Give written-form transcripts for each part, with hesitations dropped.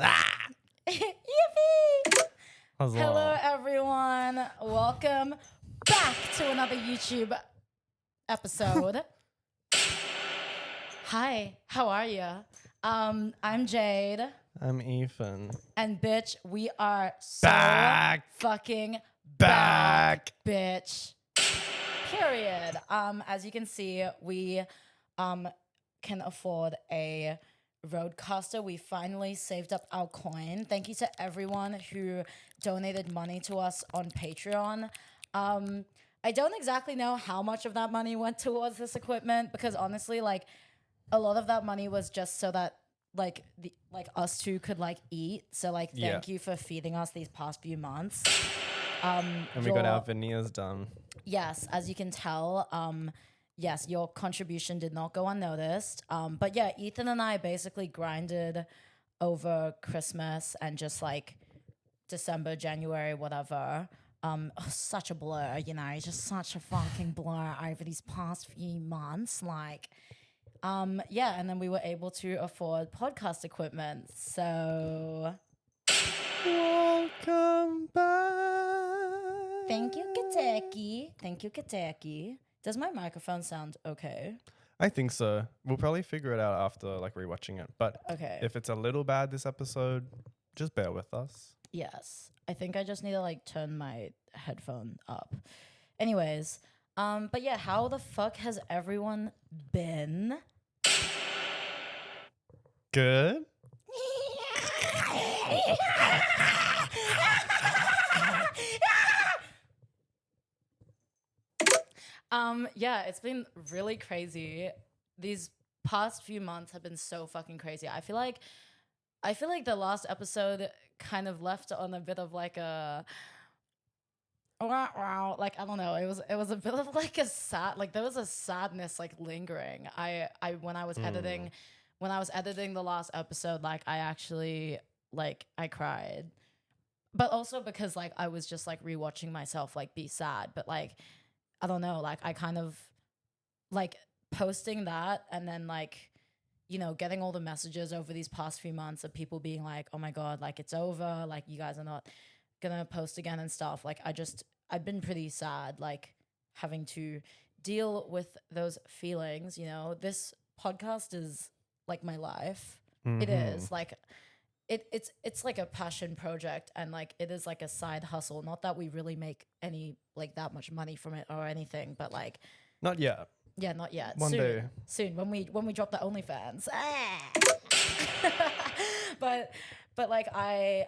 Ah! Yippee! Huzzah. Hello, everyone. Welcome back to another YouTube episode. Hi, how are you? I'm Jade, I'm Ethan. and bitch, we are so Back. fucking Back. bitch. Period. As you can see, we can afford a roadcaster. We finally saved up our coin. Thank you to everyone who donated money to us on Patreon. I don't exactly know how much of that money went towards this equipment because honestly, like a lot of that money was just so that like us two could like eat. So like thank you for feeding us these past few months. And we got our veneers done. Yes, as you can tell, yes, your contribution did not go unnoticed. But yeah, Ethan and I basically grinded over Christmas and just like December, January, whatever. Such a blur, you know, just such a fucking blur over these past few months. Like, yeah, and then we were able to afford podcast equipment. So Welcome back. thank you, Kateki. Thank you, Kateki. Does my microphone sound okay? I think so. We'll probably figure it out after like rewatching it. But Okay. if it's a little bad this episode, just bear with us. Yes. I think I just need to like turn my headphone up. Anyways, but yeah, how the fuck has everyone been? Good. Yeah, it's been really crazy. These past few months have been so fucking crazy. I feel like the last episode kind of left on a bit of like a like I don't know. It was a bit of like a sad, like there was a sadness like lingering. I when I was editing the last episode, like I actually like I cried. But also because like I was just like rewatching myself like be sad, but like I don't know, like I kind of like posting that and then like you know getting all the messages over these past few months of people being like, "Oh my god, like it's over, like you guys are not gonna post again and stuff." Like I've been pretty sad like having to deal with those feelings, you know. This podcast is like my life. It is like it's like a passion project and like it is like a side hustle. Not that we really make any like that much money from it or anything, but like Not yet. yeah, not yet. One soon, day. soon when we drop the OnlyFans. but like I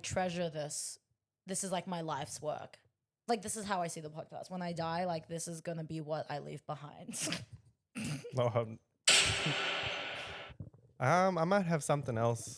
treasure this. This is like my life's work. Like this is how I see the podcast. When I die, like this is gonna be what I leave behind. No, I might have something else.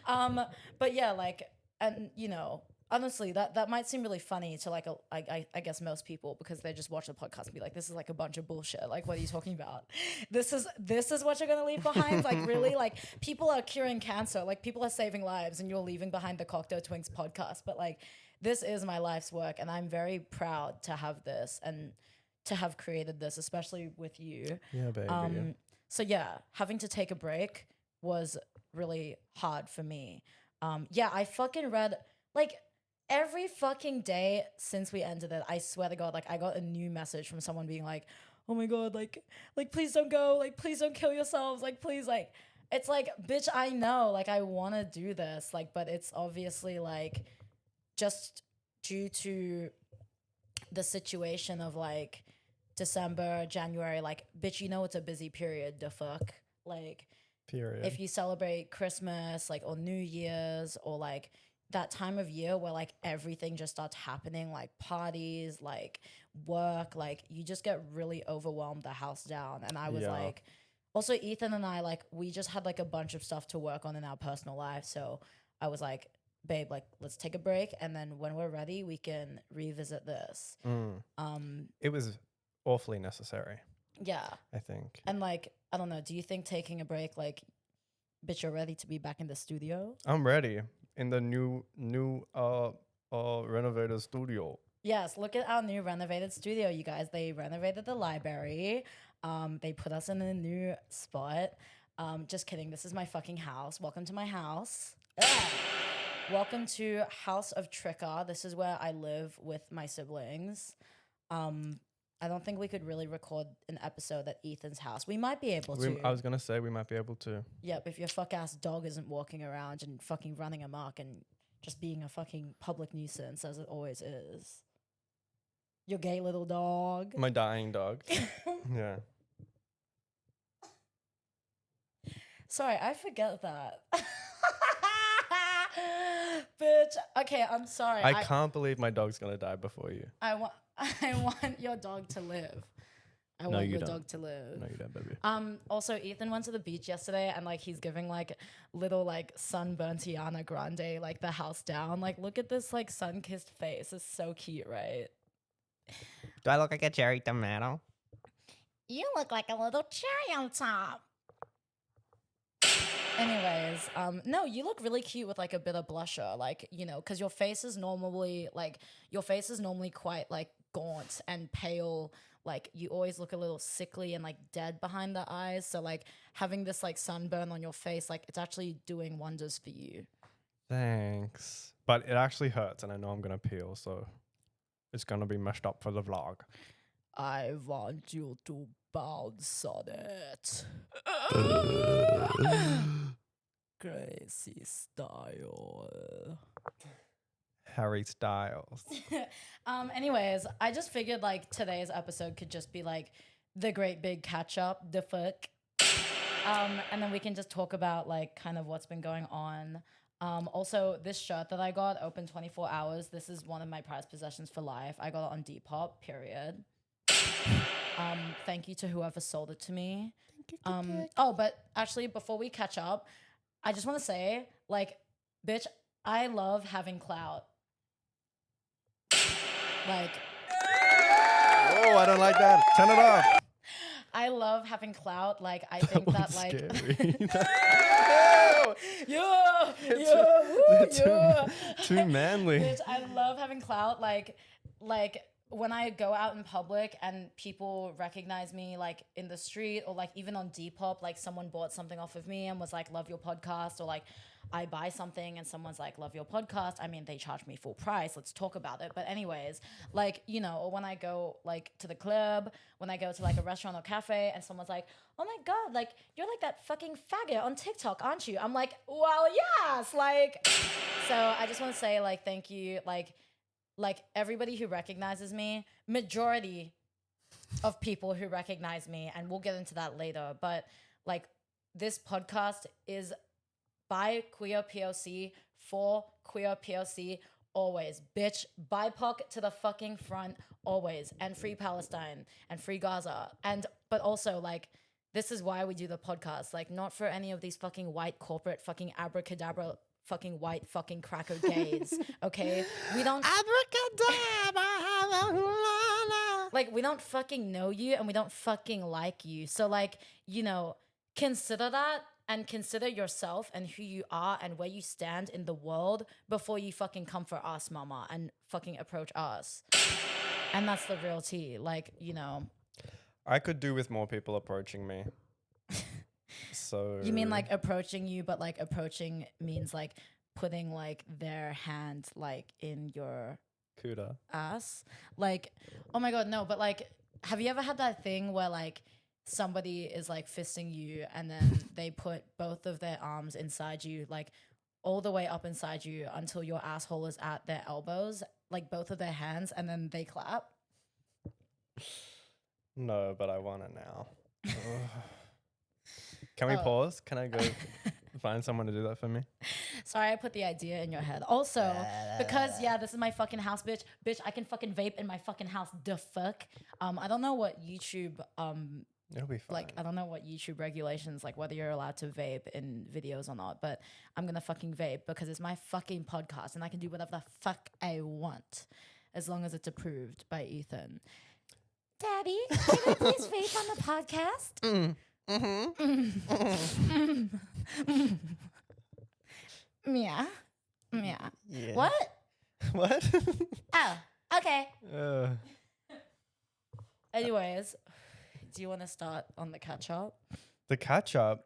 But yeah, like, and you know, honestly, that might seem really funny to like, I guess most people because they just watch the podcast and be like, this is like a bunch of bullshit. Like, what are you talking about? This is what you're gonna leave behind. Like, really, like people are curing cancer, like people are saving lives, and you're leaving behind the Cocteau Twinks podcast. But like, this is my life's work, and I'm very proud to have this and to have created this, especially with you. Yeah, baby. So yeah, having to take a break was really hard for me. Yeah, I fucking read like every fucking day since we ended it. I swear to God, like I got a new message from someone being like, "Oh my God, like please don't go, like please don't kill yourselves, like please like." It's like, bitch, I know, like I want to do this, like, but it's obviously like just due to the situation of like December, January, like, bitch, you know it's a busy period, the fuck. Like, Period. if you celebrate Christmas, like, or New Year's, or like that time of year where like everything just starts happening, like parties, like work, like you just get really overwhelmed, the house down. And I was like, also Ethan and I, like, we just had like a bunch of stuff to work on in our personal life. So I was like, babe, like let's take a break, and then when we're ready, we can revisit this. It was awfully necessary, Yeah. I think. And like, I don't know, do you think taking a break, like, bitch, you're ready to be back in the studio? I'm ready in the new renovated studio. Yes, look at our new renovated studio, you guys. They renovated the library. They put us in a new spot. Just kidding. This is my fucking house. Welcome to my house. Ugh. Welcome to House of Tricker. This is where I live with my siblings. I don't think we could really record an episode at Ethan's house. We might be able to. I was going to say we might be able to. Yep, if your fuck-ass dog isn't walking around and fucking running amok and just being a fucking public nuisance, as it always is. Your gay little dog. My dying dog. Yeah. Sorry, I forget that. Bitch. Okay, I'm sorry. I can't believe my dog's going to die before you. I want your dog to live. I want your dog to live. No, you don't, baby. Also, Ethan went to the beach yesterday and like he's giving like little like sunburnt Ariana Grande like the house down. Like, look at this like sun-kissed face. It's so cute, right? Do I look like a cherry tomato? You look like a little cherry on top. Anyways, no, you look really cute with like a bit of blusher, like, you know, because your face is normally quite like gaunt and pale. Like, you always look a little sickly and like dead behind the eyes. So like having this like sunburn on your face, like it's actually doing wonders for you. Thanks. But it actually hurts and I know I'm going to peel, so it's going to be messed up for the vlog. I want you to bounce on it. Crazy style. Harry Styles. Anyways, I just figured like today's episode could just be like the great big catch up, the fuck. And then we can just talk about like kind of what's been going on. Also, this shirt that I got, open 24 hours. This is one of my prized possessions for life. I got it on Depop, period. Thank you to whoever sold it to me. Oh, but actually, before we catch up, I just want to say, like, bitch, I love having clout. Like, Oh, I don't like that. Turn it off. I love having clout. Like, I think that, like, too manly. Bitch, I love having clout. Like when I go out in public and people recognize me like in the street or like even on Depop, like someone bought something off of me and was like, love your podcast, or like I buy something and someone's like, love your podcast. I mean, they charge me full price. Let's talk about it. But anyways, like, you know, or when I go like to the club, when I go to like a restaurant or cafe and someone's like, oh my God, like you're like that fucking faggot on TikTok, aren't you? I'm like, well, yes. Like, so I just want to say like, thank you. Like everybody who recognizes me, majority of people who recognize me, and we'll get into that later, but like this podcast is by queer POC for queer POC always. Bitch, BIPOC to the fucking front always. And free Palestine and free Gaza. But also like this is why we do the podcast. Like not for any of these fucking white corporate fucking abracadabra fucking white fucking cracker gays, okay? We don't like we don't fucking know you and we don't fucking like you. So like, you know, consider that and consider yourself and who you are and where you stand in the world before you fucking come for us, mama, and fucking approach us. And that's the real tea. Like, you know. I could do with more people approaching me. So you mean like approaching you, but like approaching means like putting like their hand like in your Cuda ass? Like, oh my God, no, but like, have you ever had that thing where like somebody is like fisting you and then they put both of their arms inside you, like all the way up inside you until your asshole is at their elbows, like both of their hands, and then they clap? No, but I want it now. Can we pause? Can I go find someone to do that for me? Sorry, I put the idea in your head. Also, because yeah, this is my fucking house, bitch. Bitch, I can fucking vape in my fucking house. The fuck? I don't know what YouTube It'll be fine. like I don't know what YouTube regulations, like whether you're allowed to vape in videos or not, but I'm gonna fucking vape because it's my fucking podcast and I can do whatever the fuck I want as long as it's approved by Ethan. Daddy, can I please vape on the podcast? Yeah. Yeah. What? What? Oh, okay. uh, Anyways, do you want to start on the catch up? the catch up.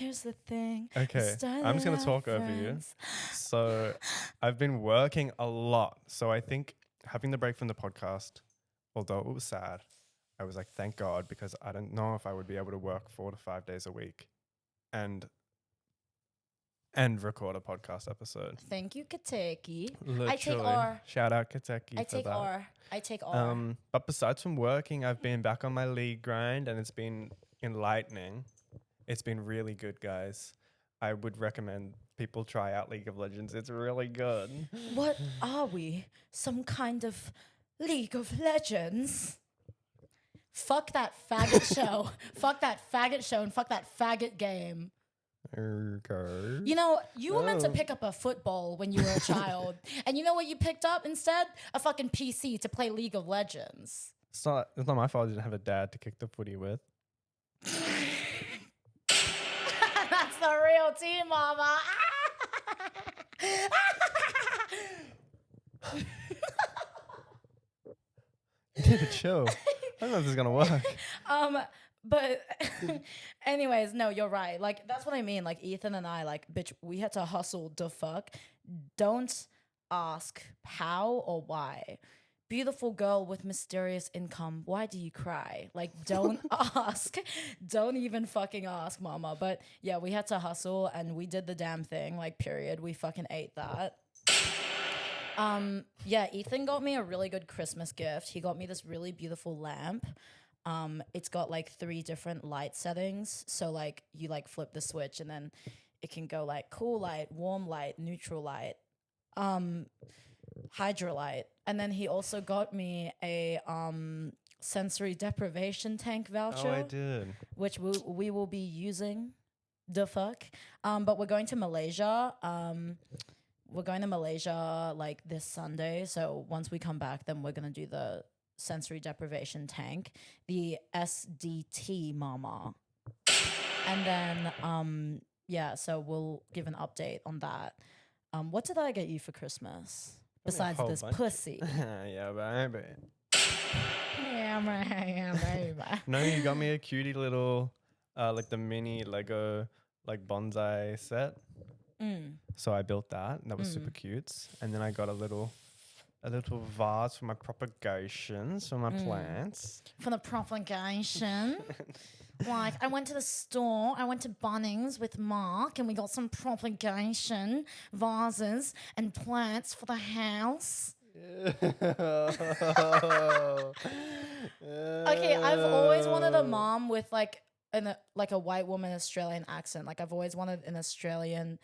Here's the thing. Okay, I'm just going to talk over you. So I've been working a lot. So I think having the break from the podcast, although it was sad, I was like, thank God, because I don't know if I would be able to work 4 to 5 days a week and record a podcast episode. Thank you, Kateki. Literally. I take R. Shout out Kateki I for take that. R. I take R. But besides from working, I've been back on my league grind and it's been enlightening. It's been really good, guys. I would recommend people try out League of Legends. It's really good. What are we? Some kind of League of Legends? Fuck that faggot show. Fuck that faggot show and fuck that faggot game. Okay. You know, you were meant to pick up a football when you were a child. And you know what you picked up instead? A fucking PC to play League of Legends. It's not my fault I didn't have a dad to kick the footy with. That's the real team, mama. You need to chill. I don't know if this is going to work. But anyways, no, you're right. Like, that's what I mean. Like, Ethan and I, like, bitch, we had to hustle the fuck. Don't ask how or why. Beautiful girl with mysterious income. Why do you cry? Like, don't ask. Don't even fucking ask, mama. But yeah, we had to hustle and we did the damn thing. Like, period. We fucking ate that. Yeah, Ethan got me a really good Christmas gift. He got me this really beautiful lamp. It's got like 3 different light settings. So like you like flip the switch and then it can go like cool light, warm light, neutral light, hydrolight. And then he also got me a sensory deprivation tank voucher. Oh, I did. Which we will be using. The fuck. But we're going to Malaysia. We're going to Malaysia like this Sunday. So once we come back, then we're gonna do the sensory deprivation tank, the SDT mama. And then yeah, so we'll give an update on that. What did I get you for Christmas? Besides this pussy. Yeah, baby. Yeah, baby. No, you got me a cutie little like the mini Lego like bonsai set. So I built that. That was super cute. And then I got a little vase for my propagations for my plants. For the propagation. Like, I went to the store, I went to Bunnings with Mark, and we got some propagation vases and plants for the house. Okay, I've always wanted a mom with like a white woman Australian accent. Like, I've always wanted an Australian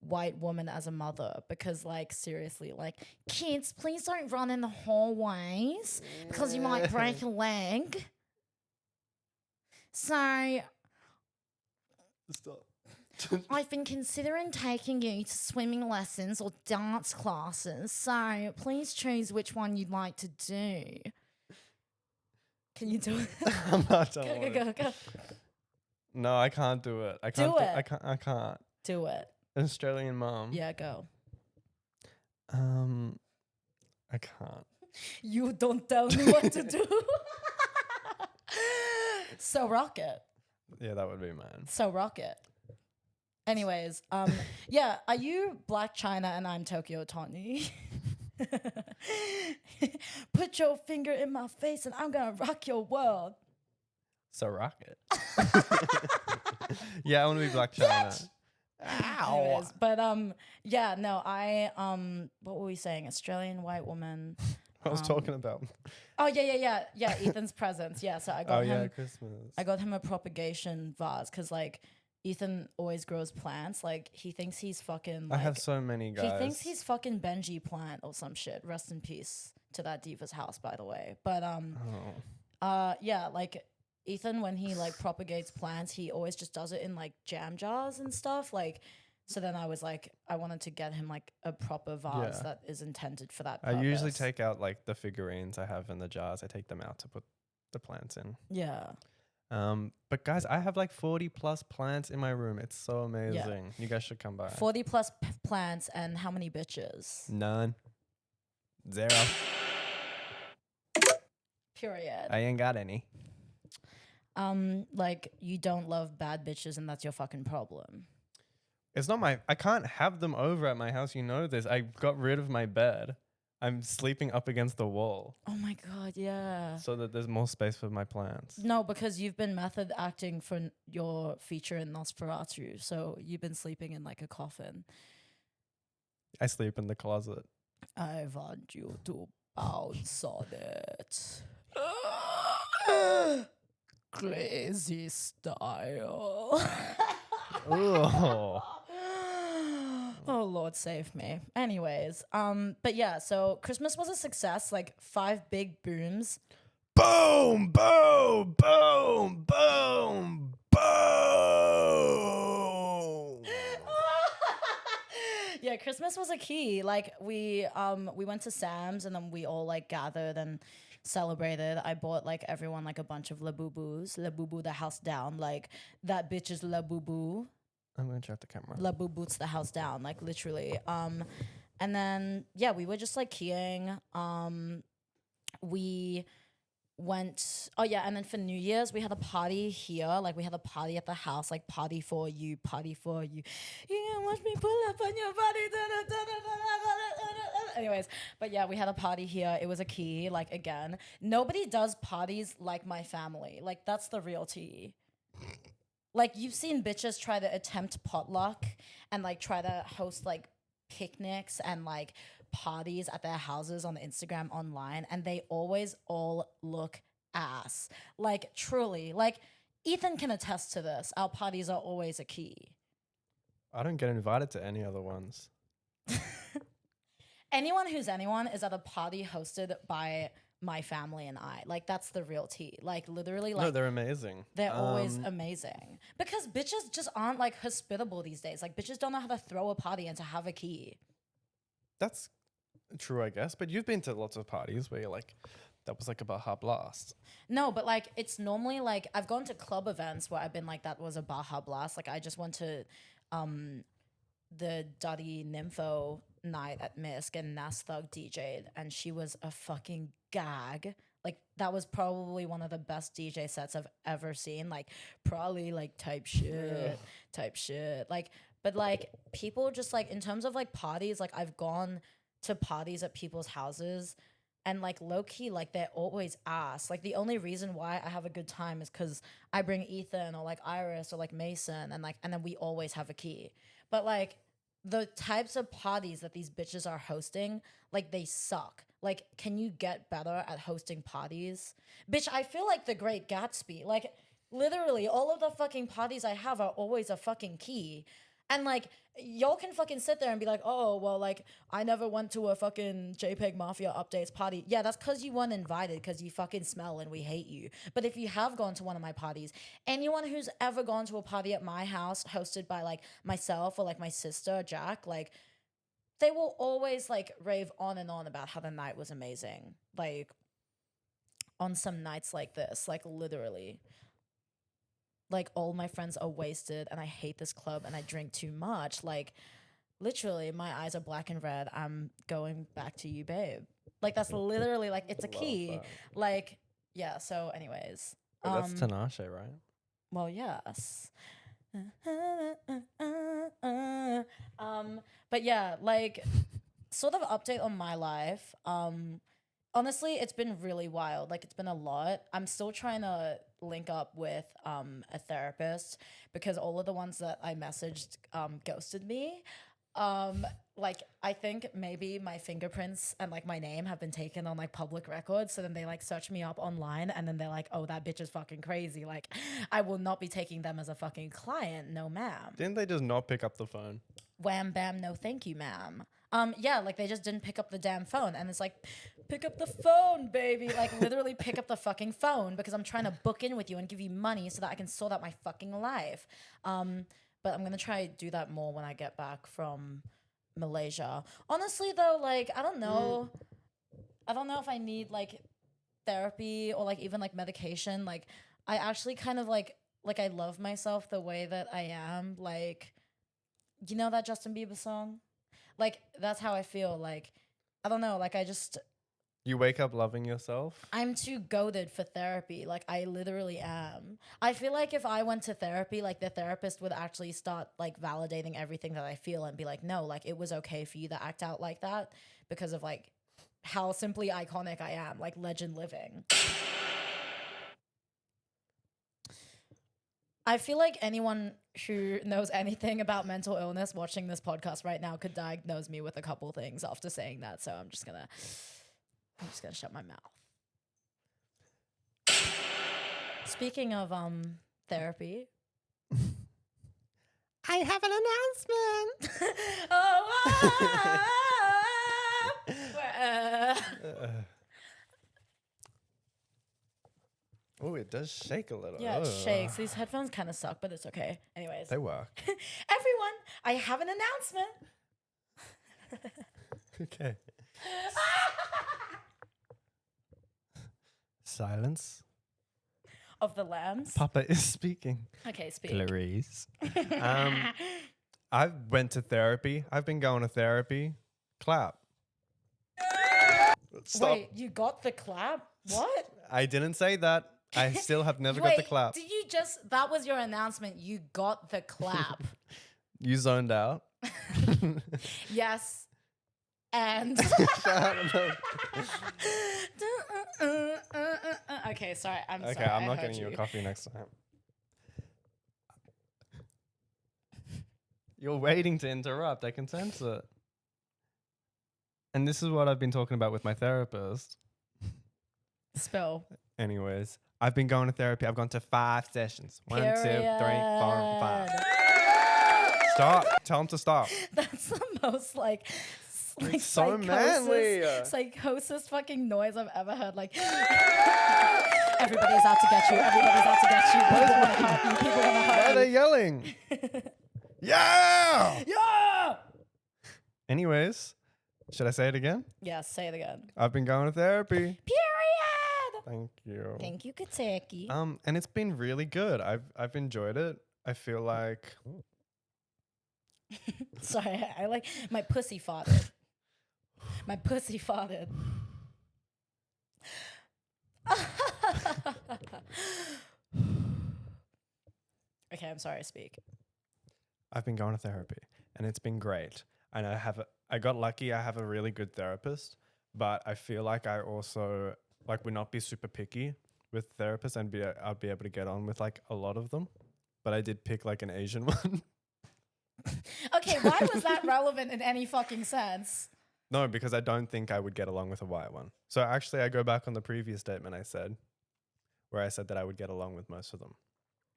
white woman as a mother, because like seriously, like, kids, please don't run in the hallways because you might break a leg. So Stop. I've been considering taking you to swimming lessons or dance classes, so please choose which one you'd like to do. Can you do it? I'm not done. Go. No, I can't do it. I can't. I can't. Do it. An Australian mom. Yeah, go. I can't. You don't tell me what to do. So rock it. Yeah, that would be mine. So rock it. Anyways, yeah, are you Black China and I'm Tokyo Tawny? Put your finger in my face and I'm gonna rock your world. So rock it. Yeah, I want to be Black China. Ow. Anyways, but yeah, no, I what were we saying? Australian white woman. I was talking about. Oh yeah, Ethan's presents. Yeah, so I got him. Christmas. I got him a propagation vase because like Ethan always grows plants. Like, he thinks he's fucking. Like, I have so many guys. He thinks he's fucking Benji Plant or some shit. Rest in peace to that diva's house, by the way. But yeah, like Ethan, when he like propagates plants, he always just does it in like jam jars and stuff. Like, so then I was like, I wanted to get him like a proper vase that is intended for that purpose. I usually take out like the figurines I have in the jars. I take them out to put the plants in. Yeah. But guys, I have like 40 plus plants in my room. It's so amazing. Yeah. You guys should come by. 40 plus plants, and how many bitches? None. 0. Period. I ain't got any. Like you don't love bad bitches and that's your fucking problem. It's not I can't have them over at my house. You know this. I got rid of my bed. I'm sleeping up against the wall Oh my God, yeah. so that there's more space for my plants. No, because you've been method acting for your feature in Nosferatu. So you've been sleeping in like a coffin. I sleep in the closet. I want you to bounce on it. Crazy style. Oh. Oh Lord save me. Anyways, but yeah, so Christmas was a success, like 5 big booms. Boom, boom, boom, boom, boom. Yeah, Christmas was a key. Like we went to Sam's and then we all like gathered and celebrated. I bought like everyone like a bunch of Labubus. Labubu the house down. Like that bitch is Labubu. I'm gonna check the camera. Labu boots the house down, like literally. And then yeah, we were just like keying. We went and then for New Year's we had a party here. Like we had a party at the house, like party for you, party for you. You can watch me pull up on your body. Anyways, but yeah, we had a party here. It was a key. Like again, nobody does parties like my family. Like that's the real tea. Like you've seen bitches try to attempt potluck and like try to host like picnics and like parties at their houses on Instagram online, and they always all look ass. Like truly, like Ethan can attest to this. Our parties are always a key. I don't get invited to any other ones. Anyone who's anyone is at a party hosted by my family and I. Like that's the real tea. Like literally, like No, they're amazing. they're always amazing because bitches just aren't like hospitable these days. Like bitches don't know how to throw a party and to have a key. That's true, I guess. But you've been to lots of parties where you're like, that was like a Baja Blast. No, but like it's normally like I've gone to club events where I've been like that was a Baja Blast. Like I just went to the Duddy Nympho night at Misk and Nas Thug DJ'd and she was a fucking gag. Like that was probably one of the best DJ sets I've ever seen. Like probably like type shit. Like but like people just like in terms of like parties, like I've gone to parties at people's houses and like low key, like they're always ass. Like the only reason why I have a good time is because I bring Ethan or like Iris or like Mason and like and then we always have a key. But like the types of parties that these bitches are hosting, like they suck. Like, can you get better at hosting parties? Bitch, I feel like the Great Gatsby. Like, literally, all of the fucking parties I have are always a fucking key. And like, y'all can fucking sit there and be like, oh, well, like, I never went to a fucking JPEG Mafia updates party. Yeah, that's because you weren't invited because you fucking smell and we hate you. But if you have gone to one of my parties, anyone who's ever gone to a party at my house hosted by like myself or like my sister, Jack, like, they will always like rave on and on about how the night was amazing. Like, on some nights like this, like, literally. Like all my friends are wasted and I hate this club and I drink too much. Like literally my eyes are black and red. I'm going back to you, babe. Like that's literally like it's a key. Like yeah, so anyways. But that's Tinashe, right? Well, yes. But yeah, like sort of update on my life. Honestly, it's been really wild. Like, it's been a lot. I'm still trying to link up with a therapist because all of the ones that I messaged ghosted me. Like, I think maybe my fingerprints and, like, my name have been taken on, like, public records. So then they, like, search me up online and then they're like, oh, that bitch is fucking crazy. Like, I will not be taking them as a fucking client. No, ma'am. Didn't they just not pick up the phone? Wham, bam, no thank you, ma'am. Yeah, like they just didn't pick up the damn phone. And it's like, pick up the phone, baby. Like literally pick up the fucking phone because I'm trying to book in with you and give you money so that I can sort out my fucking life. But I'm going to try to do that more when I get back from Malaysia. Honestly though, like, I don't know. I don't know if I need like therapy or like even like medication. Like I actually kind of like I love myself the way that I am. Like, you know that Justin Bieber song? Like, that's how I feel. Like, I don't know. Like, I just, You wake up loving yourself? I'm too goated for therapy. Like, I literally am. I feel like if I went to therapy, like, the therapist would actually start, like, validating everything that I feel and be like, no, like, it was okay for you to act out like that because of, like, how simply iconic I am, like, legend living. I feel like anyone who knows anything about mental illness watching this podcast right now could diagnose me with a couple things after saying that. So I'm just gonna shut my mouth. Speaking of therapy. I have an announcement. Oh, it does shake a little. Yeah, it shakes. These headphones kind of suck, but it's okay. Anyways. They work. Everyone, I have an announcement. Okay. Silence. Of the lambs. Papa is speaking. Okay, speak. Clarice. I went to therapy. I've been going to therapy. Clap. Stop. Wait, you got the clap? What? I didn't say that. I still have never got the clap. Did you just, that was your announcement, you got the clap. You zoned out. Yes. And. Okay, sorry. I'm sorry. Okay, I'm I not heard getting you a coffee next time. You're waiting to interrupt. I can sense it. And this is what I've been talking about with my therapist. Spill. Anyways, I've been going to therapy. I've gone to 5 sessions. 1, 2, 3, 4, 5. Stop. Tell him to stop. That's the most like It's so manly. psychosis fucking noise I've ever heard. Like everybody's out to get you. Everybody's out to get you. People want to hurt you. People want to Why hurt are you. they yelling? Yeah! Yeah. Anyways, should I say it again? Yeah. Say it again. I've been going to therapy. Period. Thank you. Thank you, Kentucky. And it's been really good. I've enjoyed it. I feel like Sorry, I like my pussy farted. My pussy farted. Okay, I'm sorry. Speak. I've been going to therapy and it's been great. And I got lucky. I have a really good therapist, but I feel like I also would not be super picky with therapists and I'd be able to get on with like a lot of them. But I did pick like an Asian one. Okay, why was that relevant in any fucking sense? No, because I don't think I would get along with a white one. So actually I go back on the previous statement I said, where I said that I would get along with most of them.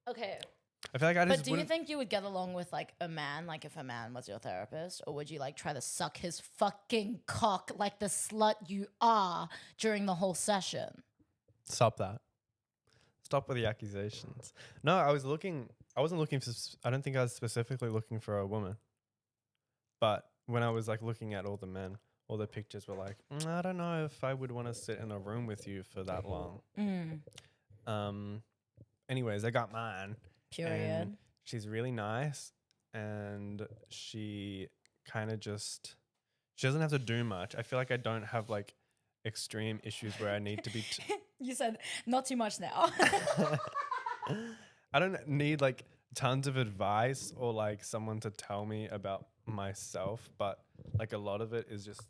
Okay. I feel like I just But do you wouldn't- think you would get along with like a man, like if a man was your therapist, or would you like try to suck his fucking cock like the slut you are during the whole session? Stop that. Stop with the accusations. No, I wasn't looking for, I don't think I was specifically looking for a woman. But when I was like looking at all the men, all the pictures were like, I don't know if I would want to sit in a room with you for that long. Anyways, I got mine. Period. And she's really nice. And she kind of just, she doesn't have to do much. I feel like I don't have like extreme issues where I need to be. You said not too much now. I don't need like tons of advice or like someone to tell me about myself, but like a lot of it is just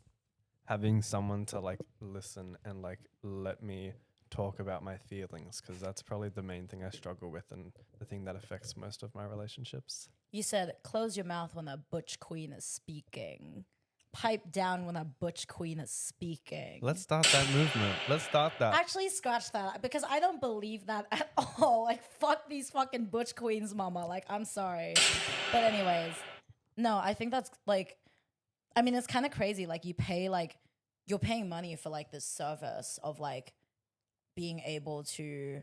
having someone to like listen and like let me talk about my feelings, because that's probably the main thing I struggle with and the thing that affects most of my relationships. You said close your mouth when a butch queen is speaking. Pipe down when a butch queen is speaking. Let's start that movement. Let's start that. Actually, scratch that, because I don't believe that at all. Like, fuck these fucking butch queens, mama. Like, I'm sorry. But anyways, no, I think that's like, I mean, it's kind of crazy. Like, you're paying money for like this service of like being able to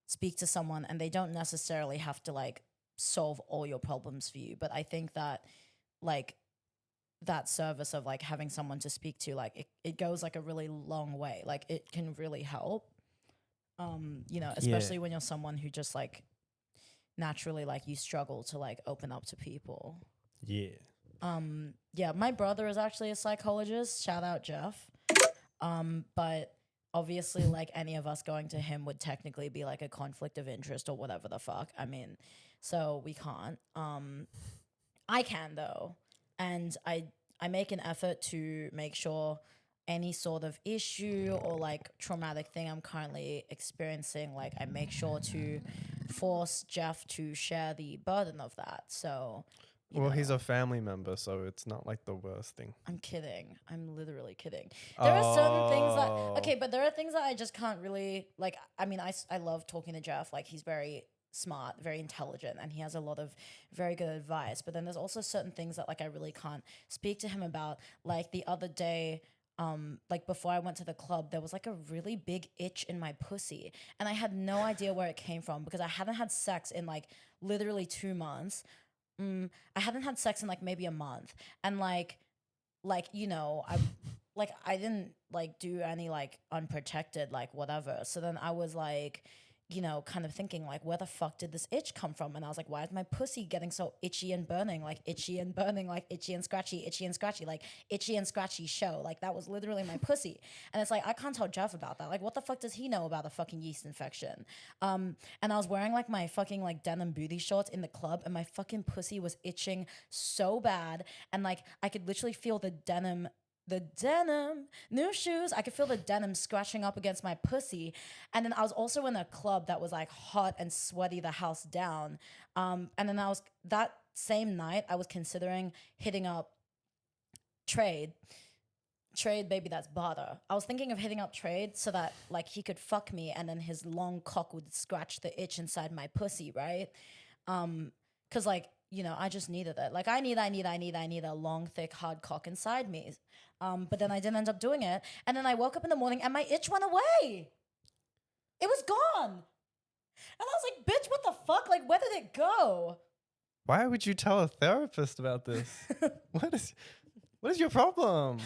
speak to someone, and they don't necessarily have to like solve all your problems for you. But I think that like that service of like having someone to speak to, like it goes like a really long way. Like it can really help. You know, especially when you're someone who just like naturally like you struggle to like open up to people. Yeah. Yeah, my brother is actually a psychologist. Shout out Jeff. But obviously, like any of us going to him would technically be like a conflict of interest or whatever the fuck. I mean, so we can't. I can though, and I make an effort to make sure any sort of issue or like traumatic thing I'm currently experiencing, like I make sure to force Jeff to share the burden of that. So, Well, he's a family member, so it's not like the worst thing. I'm kidding. I'm literally kidding. There are certain things that, Oh. okay, but there are things that I just can't really, like, I mean, I love talking to Jeff. Like, he's very smart, very intelligent, and he has a lot of very good advice. But then there's also certain things that, like, I really can't speak to him about. Like, the other day, like, before I went to the club, there was, like, a really big itch in my pussy. And I had no idea where it came from because I hadn't had sex in, like, literally 2 months. I hadn't had sex in like maybe a month, and like you know, I didn't like do any like unprotected like whatever. So then I was like, you know, kind of thinking like, where the fuck did this itch come from? And I was like, why is my pussy getting so itchy and burning, like itchy and burning, like itchy and scratchy, like itchy and scratchy show. Like that was literally my pussy. And it's like, I can't tell Jeff about that. Like, what the fuck does he know about a fucking yeast infection? And I was wearing like my fucking like denim booty shorts in the club, and my fucking pussy was itching so bad. And like, I could literally feel the denim, new shoes. I could feel the denim scratching up against my pussy. And then I was also in a club that was like hot and sweaty, the house down. And then that same night, I was considering hitting up Trade, baby, that's barter. I was thinking of hitting up Trade so that like he could fuck me and then his long cock would scratch the itch inside my pussy, right? Cause like, you know, I just needed it. Like I need a long, thick, hard cock inside me. But then I didn't end up doing it. And then I woke up in the morning and my itch went away. It was gone. And I was like, bitch, what the fuck? Like, where did it go? Why would you tell a therapist about this? What is your problem?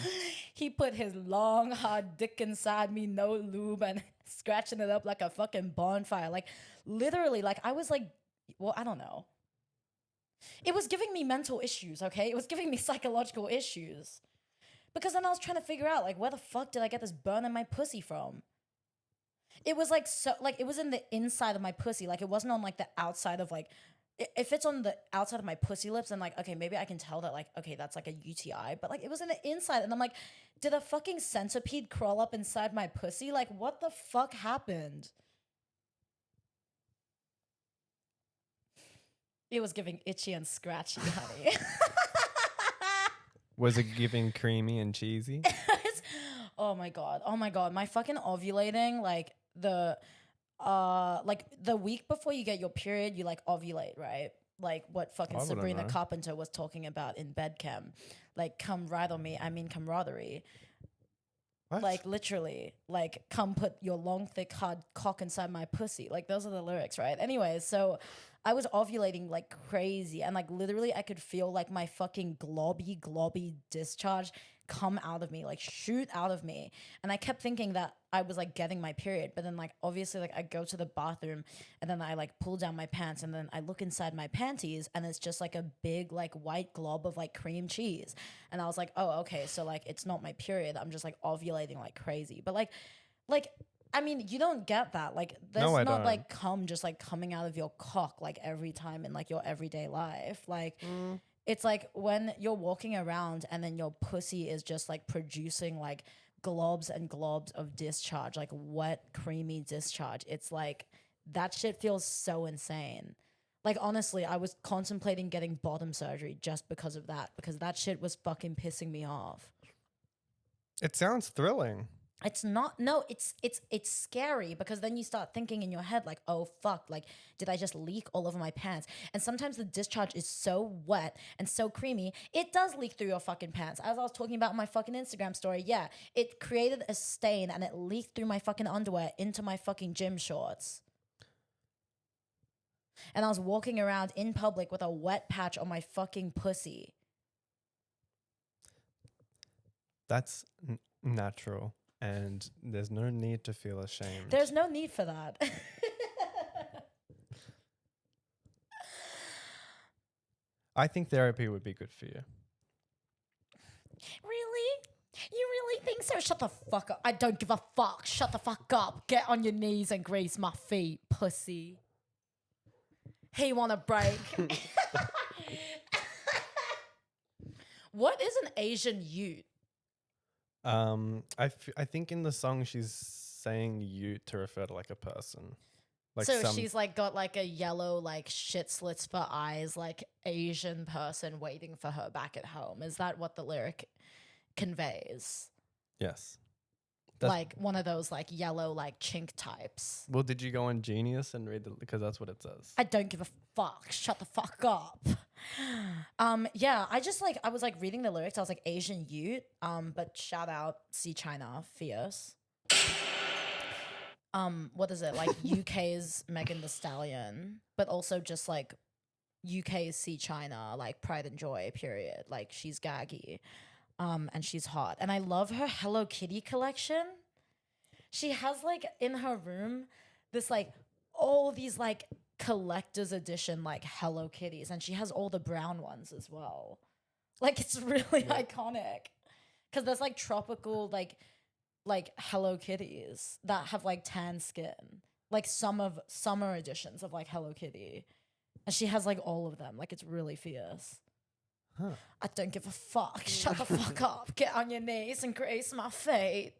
He put his long, hard dick inside me, no lube, and scratching it up like a fucking bonfire. Like, literally, like, I was like, well, I don't know. It was giving me mental issues, okay? It was giving me psychological issues. Because then I was trying to figure out, like, where the fuck did I get this burn in my pussy from? It was like, so, like, it was in the inside of my pussy. Like, it wasn't on, like, the outside of, like, if it's on the outside of my pussy lips, then, like, okay, maybe I can tell that, like, okay, that's, like, a UTI. But, like, it was in the inside. And I'm like, did a fucking centipede crawl up inside my pussy? Like, what the fuck happened? It was giving itchy and scratchy, honey. Was it giving creamy and cheesy? Oh my god. My fucking ovulating, like the week before you get your period, you like ovulate, right? Like what fucking I wouldn't Sabrina know. Carpenter was talking about in bed chem. Like come ride on me, I mean camaraderie. What? Like literally, like come put your long, thick, hard cock inside my pussy. Like those are the lyrics, right? Anyways, so I was ovulating like crazy, and like literally, I could feel like my fucking globby discharge come out of me, like shoot out of me. And I kept thinking that I was like getting my period, but then like obviously like I go to the bathroom and then I like pull down my pants and then I look inside my panties and it's just like a big like white glob of like cream cheese. And I was like, oh, okay, so like it's not my period. I'm just like ovulating like crazy. But like I mean, you don't get that. Like there's No, I not don't. like cum just like coming out of your cock like every time in like your everyday life. Like it's like when you're walking around and then your pussy is just like producing like globs and globs of discharge, like wet, creamy discharge. It's like that shit feels so insane. Like honestly, I was contemplating getting bottom surgery just because of that, because that shit was fucking pissing me off. It sounds thrilling. It's not, no, it's scary because then you start thinking in your head like, oh fuck, like did I just leak all over my pants? And sometimes the discharge is so wet and so creamy, it does leak through your fucking pants. As I was talking about in my fucking Instagram story, yeah, it created a stain and it leaked through my fucking underwear into my fucking gym shorts. And I was walking around in public with a wet patch on my fucking pussy. That's natural. And there's no need to feel ashamed. There's no need for that. I think therapy would be good for you. Really? You really really think so? Shut the fuck up. I don't give a fuck. Shut the fuck up. Get on your knees and grease my feet, pussy. He want a break. What is an Asian Ute? I think in the song she's saying you to refer to like a person. Like So she's like got like a yellow like shit slits for eyes like Asian person waiting for her back at home. Is that what the lyric conveys? yes. Like one of those like yellow like chink types. Well, did you go on Genius and read because that's what it says. I don't give a fuck. Shut the fuck up. Yeah, I was like reading the lyrics. I was like Asian Ute. But shout out C China Fierce. What is it? Like UK's Megan Thee Stallion, but also just like UK's C China, like Pride and Joy, period. Like she's gaggy. And she's hot. And I love her Hello Kitty collection. She has like in her room this like all these like collector's edition like Hello Kitties, and she has all the brown ones as well. Like it's really iconic. Cause there's like tropical like Hello Kitties that have like tan skin. Like summer editions of like Hello Kitty. And she has like all of them. Like it's really fierce. Huh. I don't give a fuck. Shut the fuck up. Get on your knees and grace my feet.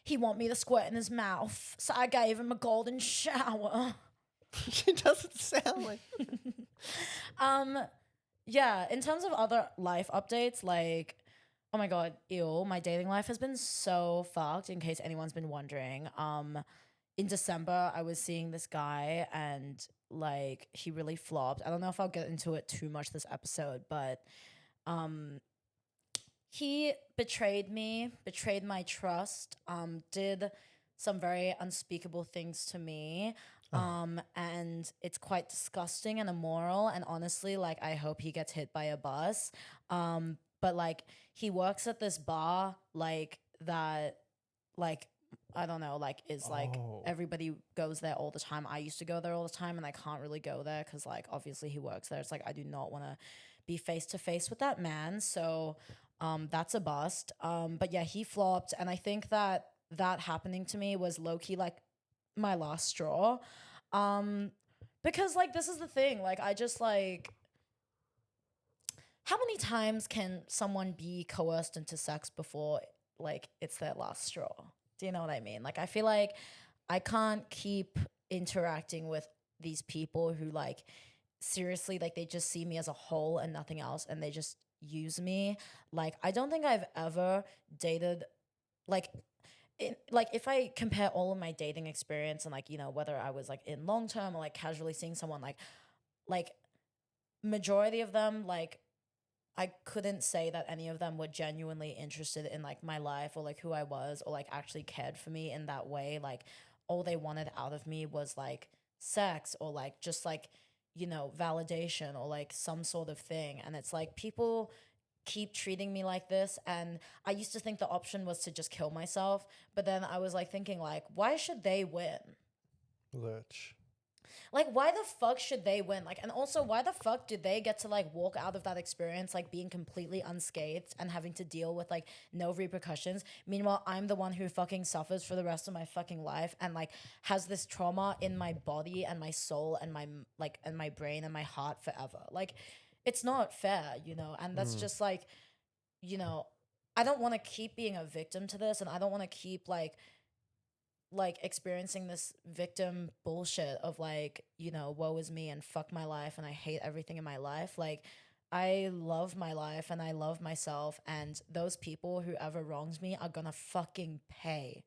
He want me to squirt in his mouth, so I gave him a golden shower. She doesn't sound like. Yeah, in terms of other life updates, like, oh my god, my dating life has been so fucked, in case anyone's been wondering. In December, I was seeing this guy and like he really flopped. I don't know if I'll get into it too much this episode, but he betrayed me, betrayed my trust, did some very unspeakable things to me. And it's quite disgusting and immoral. And honestly, like, I hope he gets hit by a bus. But like, he works at this bar, like, that, like, I don't know, like, is like, everybody goes there all the time. I used to go there all the time, and I can't really go there because, like, obviously he works there. It's like, I do not want to be face to face with that man. So that's a bust. But yeah, he flopped. And I think that happening to me was low-key, like, my last straw. Because, like, this is the thing. Like, I just, like, how many times can someone be coerced into sex before, like, it's their last straw? Do you know what I mean? Like, I feel like I can't keep interacting with these people who, like, seriously, like, they just see me as a whole and nothing else, and they just use me. Like, I don't think I've ever dated, like, if I compare all of my dating experience and, like, you know, whether I was, like, in long term or, like, casually seeing someone, like majority of them, like, I couldn't say that any of them were genuinely interested in, like, my life or, like, who I was or, like, actually cared for me in that way. Like, all they wanted out of me was, like, sex or, like, just, like, you know, validation or, like, some sort of thing. And it's like, people keep treating me like this, and I used to think the option was to just kill myself, but then I was, like, thinking, like, why should they win? Lurch. Like, why the fuck should they win? Like, and also, why the fuck did they get to, like, walk out of that experience, like, being completely unscathed and having to deal with, like, no repercussions? Meanwhile, I'm the one who fucking suffers for the rest of my fucking life and, like, has this trauma in my body and my soul and my, like, and my brain and my heart forever. Like, it's not fair, you know? And that's just, like, you know, I don't want to keep being a victim to this, and I don't want to keep, like experiencing this victim bullshit of, like, you know, woe is me and fuck my life and I hate everything in my life. Like, I love my life and I love myself, and those people who ever wrongs me are gonna fucking pay.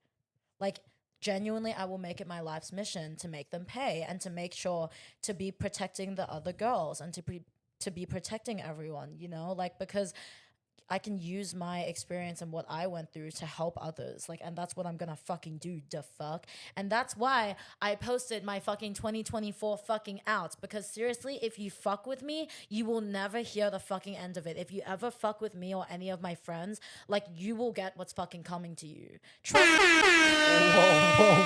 Like, genuinely, I will make it my life's mission to make them pay and to make sure to be protecting the other girls and to be protecting everyone, you know, like, because I can use my experience and what I went through to help others. Like, and that's what I'm gonna fucking do, the fuck. And that's why I posted my fucking 2024 fucking outs. Because seriously, if you fuck with me, you will never hear the fucking end of it. If you ever fuck with me or any of my friends, like, you will get what's fucking coming to you. Trust.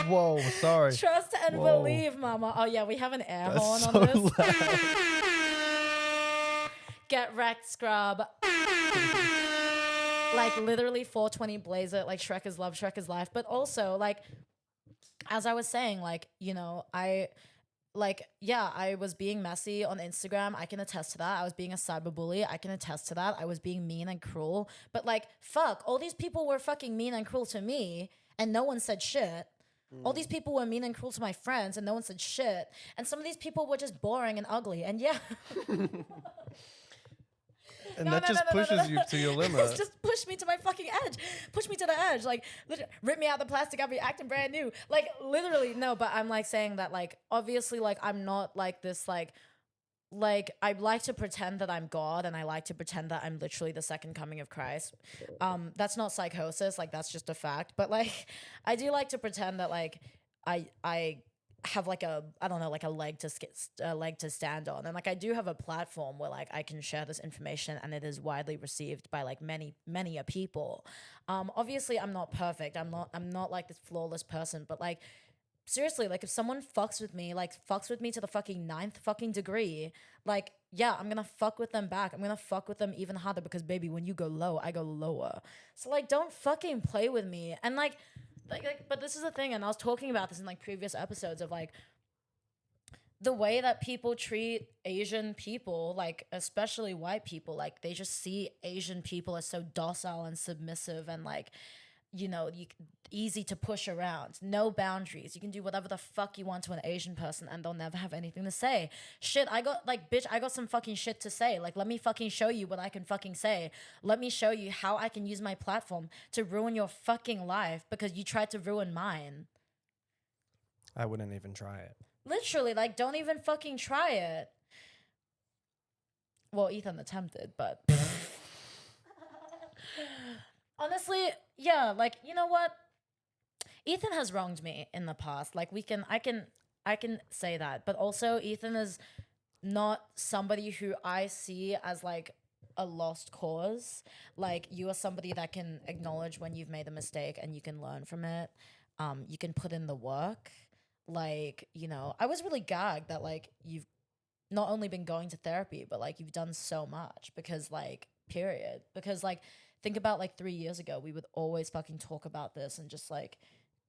Whoa, sorry. Trust and believe, mama. Oh yeah, we have an air horn so on this. loud. Get wrecked, scrub. like literally 420 blazer, like Shrek is love, Shrek is life. But also like, as I was saying, like, you know, I was being messy on Instagram. I can attest to that. I was being a cyberbully. I can attest to that. I was being mean and cruel. But like, fuck, all these people were fucking mean and cruel to me and no one said shit. All these people were mean and cruel to my friends and no one said shit. And some of these people were just boring and ugly. And yeah. And that just pushes you to your limit. It's just pushed me to my fucking edge. Push me to the edge. Like, rip me out the plastic. I'll be acting brand new. Like, literally, no. But I'm like saying that, like, obviously, like, I'm not like this, like I like to pretend that I'm God, and I like to pretend that I'm literally the second coming of Christ. That's not psychosis. Like, that's just a fact. But like, I do like to pretend that like I have like a, I don't know, like a leg to stand on, and like I do have a platform where like I can share this information and it is widely received by like many a people. Obviously I'm not perfect. I'm not like this flawless person, but like seriously, like if someone fucks with me to the fucking 9th fucking degree, like yeah, I'm gonna fuck with them back. I'm gonna fuck with them even harder because baby, when you go low, I go lower. So like don't fucking play with me. And like, but this is the thing, and I was talking about this in like previous episodes of like the way that people treat Asian people, like especially white people, like they just see Asian people as so docile and submissive and like, you know, easy to push around, no boundaries. You can do whatever the fuck you want to an Asian person and they'll never have anything to say. Shit, I got some fucking shit to say. Like, let me fucking show you what I can fucking say. Let me show you how I can use my platform to ruin your fucking life because you tried to ruin mine. I wouldn't even try it. Literally, like, don't even fucking try it. Well, Ethan attempted, but... Honestly, yeah, like, you know what? Ethan has wronged me in the past. Like I can say that. But also Ethan is not somebody who I see as like a lost cause. Like you are somebody that can acknowledge when you've made a mistake and you can learn from it. You can put in the work. Like, you know, I was really gagged that like you've not only been going to therapy, but like you've done so much because like, period. Because like, think about like 3 years ago, we would always fucking talk about this and just like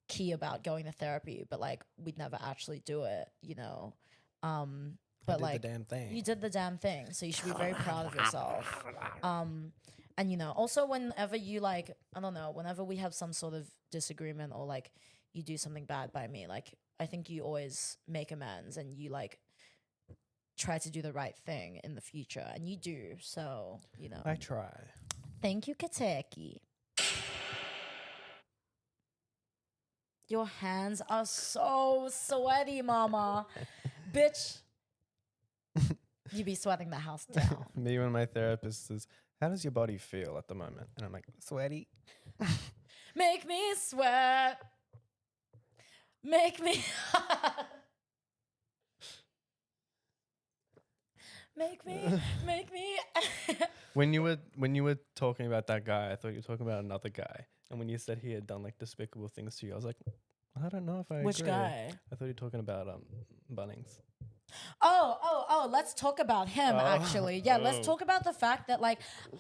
key about going to therapy, but like we'd never actually do it, you know? But like the damn thing. You did the damn thing. So you should be very proud of yourself. And you know, also whenever you like, I don't know, whenever we have some sort of disagreement or like you do something bad by me, like I think you always make amends and you like try to do the right thing in the future. And you do. So, you know. I try. Thank you, Kateki. Your hands are so sweaty, mama. Bitch. You be sweating the house down. Me when my therapist says, how does your body feel at the moment? And I'm like, sweaty. Make me sweat. Make me... Make me. When you were talking about that guy, I thought you were talking about another guy. And when you said he had done like despicable things to you, I was like, I don't know if I Which agree. guy? I thought you were talking about Bunnings. Oh, let's talk about him actually. Yeah, let's talk about the fact that like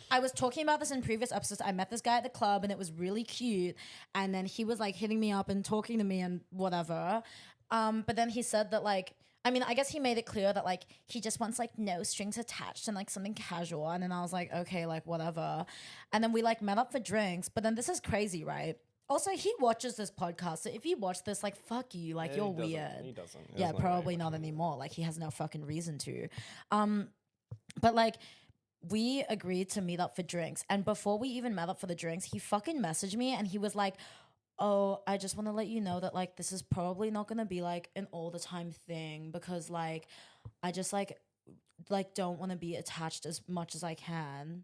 I was talking about this in previous episodes. I met this guy at the club and it was really cute. And then he was like hitting me up and talking to me and whatever. But then he said that like, I mean, I guess he made it clear that like he just wants like no strings attached and like something casual. And then I was like, okay, like whatever. And then we like met up for drinks. But then this is crazy, right? Also, he watches this podcast. So if you watch this, like, fuck you. Like, you're weird. He doesn't. Yeah, probably not anymore. Like, he has no fucking reason to. But like, we agreed to meet up for drinks. And before we even met up for the drinks, he fucking messaged me and he was like, oh, I just want to let you know that like this is probably not going to be like an all the time thing because like I just like don't want to be attached as much as I can.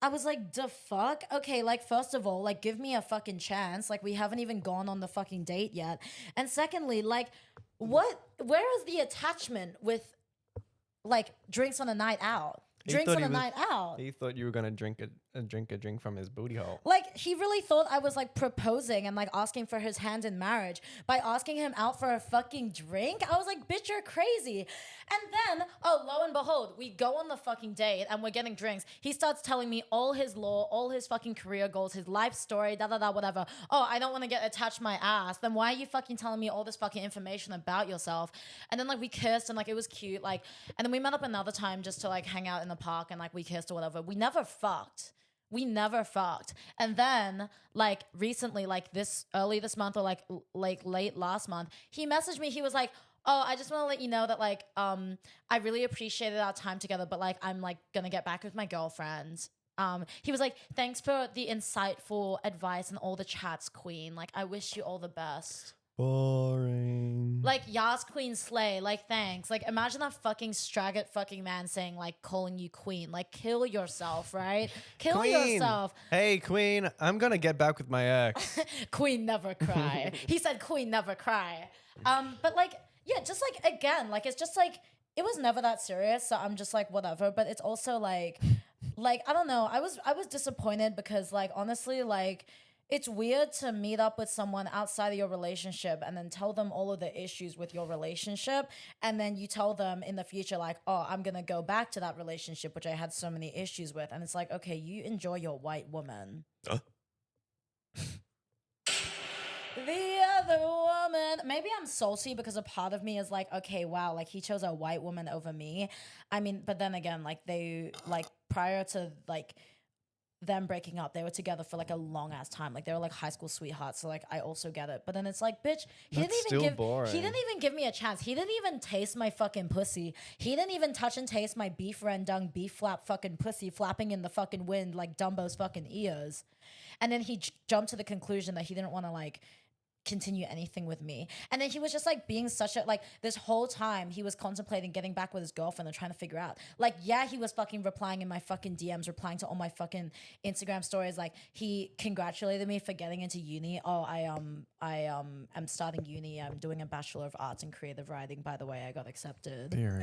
I was like, the fuck? Okay, like first of all, like give me a fucking chance. Like we haven't even gone on the fucking date yet. And secondly, like where is the attachment with like drinks on a night out? Drinks on a night out. He thought you were going to drink drink a drink from his booty hole. Like, he really thought I was like proposing and like asking for his hand in marriage by asking him out for a fucking drink. I was like, bitch, you're crazy. And then, oh, lo and behold, we go on the fucking date and we're getting drinks. He starts telling me all his law, all his fucking career goals, his life story, whatever. Oh, I don't want to get attached to my ass. Then why are you fucking telling me all this fucking information about yourself? And then like we kissed and like it was cute. Like, and then we met up another time just to like hang out in the park and like we kissed or whatever. We never fucked. And then like recently, like early this month or like late last month, he messaged me. He was like, oh, I just want to let you know that like I really appreciated our time together, but like I'm like gonna get back with my girlfriend. He was like, thanks for the insightful advice and all the chats, queen. Like I wish you all the best. Boring. Like, Yas Queen Slay, like, thanks. Like, imagine that fucking straggart fucking man saying, like, calling you queen. Like, kill yourself, right? Kill Queen. yourself. Hey, queen, I'm gonna get back with my ex. Queen never cry. He said, queen never cry. But, like, yeah, just, like, again, like, it's just, like, it was never that serious, so I'm just, like, whatever. But it's also, like, I don't know. I was disappointed because, like, honestly, like, it's weird to meet up with someone outside of your relationship and then tell them all of the issues with your relationship. And then you tell them in the future, like, oh, I'm going to go back to that relationship, which I had so many issues with. And it's like, okay, you enjoy your white woman. The other woman. Maybe I'm salty because a part of me is like, okay, wow, like he chose a white woman over me. I mean, but then again, like they, like prior to like, them breaking up, they were together for like a long ass time. Like they were like high school sweethearts. So like I also get it. But then it's like, bitch, he didn't even give me a chance. He didn't even taste my fucking pussy. He didn't even touch and taste my beef rendang, beef flap fucking pussy flapping in the fucking wind like Dumbo's fucking ears. And then he jumped to the conclusion that he didn't want to like continue anything with me. And then he was just like being such a like this whole time he was contemplating getting back with his girlfriend and trying to figure out like, yeah, he was fucking replying in my fucking DMs, replying to all my fucking Instagram stories. Like he congratulated me for getting into uni. Oh, I am starting uni. I'm doing a Bachelor of Arts in Creative Writing, by the way. I got accepted. Period.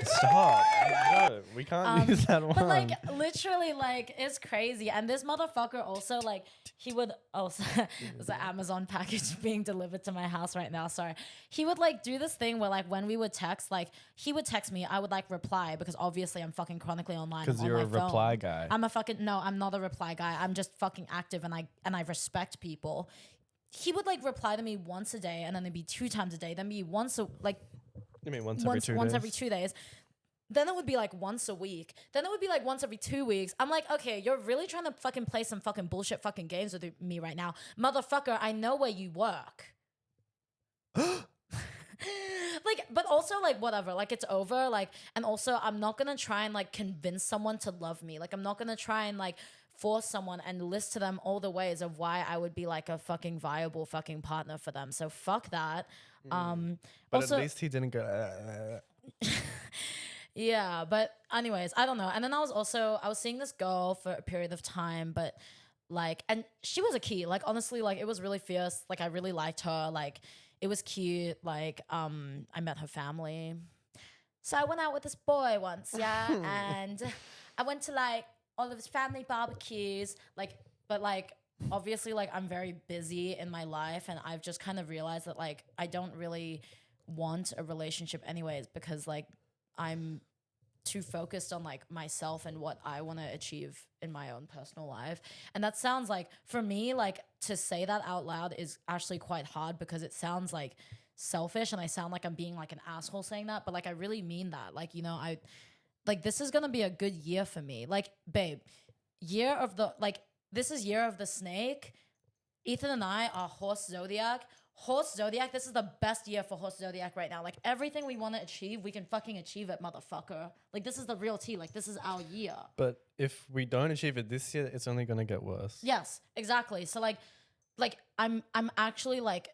Stop. No, we can't use that one. But like literally like it's crazy. And this motherfucker also like he would also there's an Amazon package being delivered to my house right now. Sorry. He would like do this thing where like when we would text, like he would text me, I would like reply because obviously I'm fucking chronically online. Because you're a reply guy. I'm not a reply guy. I'm just fucking active and I respect people. He would like reply to me once a day and then it'd be 2 times a day, then be once every 2 days. Then it would be like once a week. Then it would be like once every 2 weeks. I'm like, okay, you're really trying to fucking play some fucking bullshit fucking games with me right now. Motherfucker, I know where you work. Like, but also like whatever, like it's over. Like, and also I'm not gonna try and like convince someone to love me. Like I'm not gonna try and like force someone and list to them all the ways of why I would be like a fucking viable fucking partner for them. So fuck that. But also, at least he didn't go. Yeah, but anyways, I don't know. And then I was seeing this girl for a period of time, but like, and she was a key. Like honestly, like it was really fierce. Like I really liked her. Like it was cute. Like I met her family. So I went out with this boy once, yeah, and I went to like all of his family barbecues. Like, but like obviously, like I'm very busy in my life, and I've just kind of realized that like I don't really want a relationship anyways because like I'm too focused on like myself and what I want to achieve in my own personal life. And that sounds like, for me, like to say that out loud is actually quite hard because it sounds like selfish and I sound like I'm being like an asshole saying that, but like I really mean that. Like, you know, I like this is gonna be a good year for me. Like, babe, this is year of the snake. Ethan and I are horse zodiac. Horse zodiac, this is the best year for horse zodiac right now. Like everything we want to achieve, we can fucking achieve it, motherfucker. Like this is the real tea. Like this is our year. But if we don't achieve it this year, it's only gonna get worse. Yes, exactly. So like I'm actually like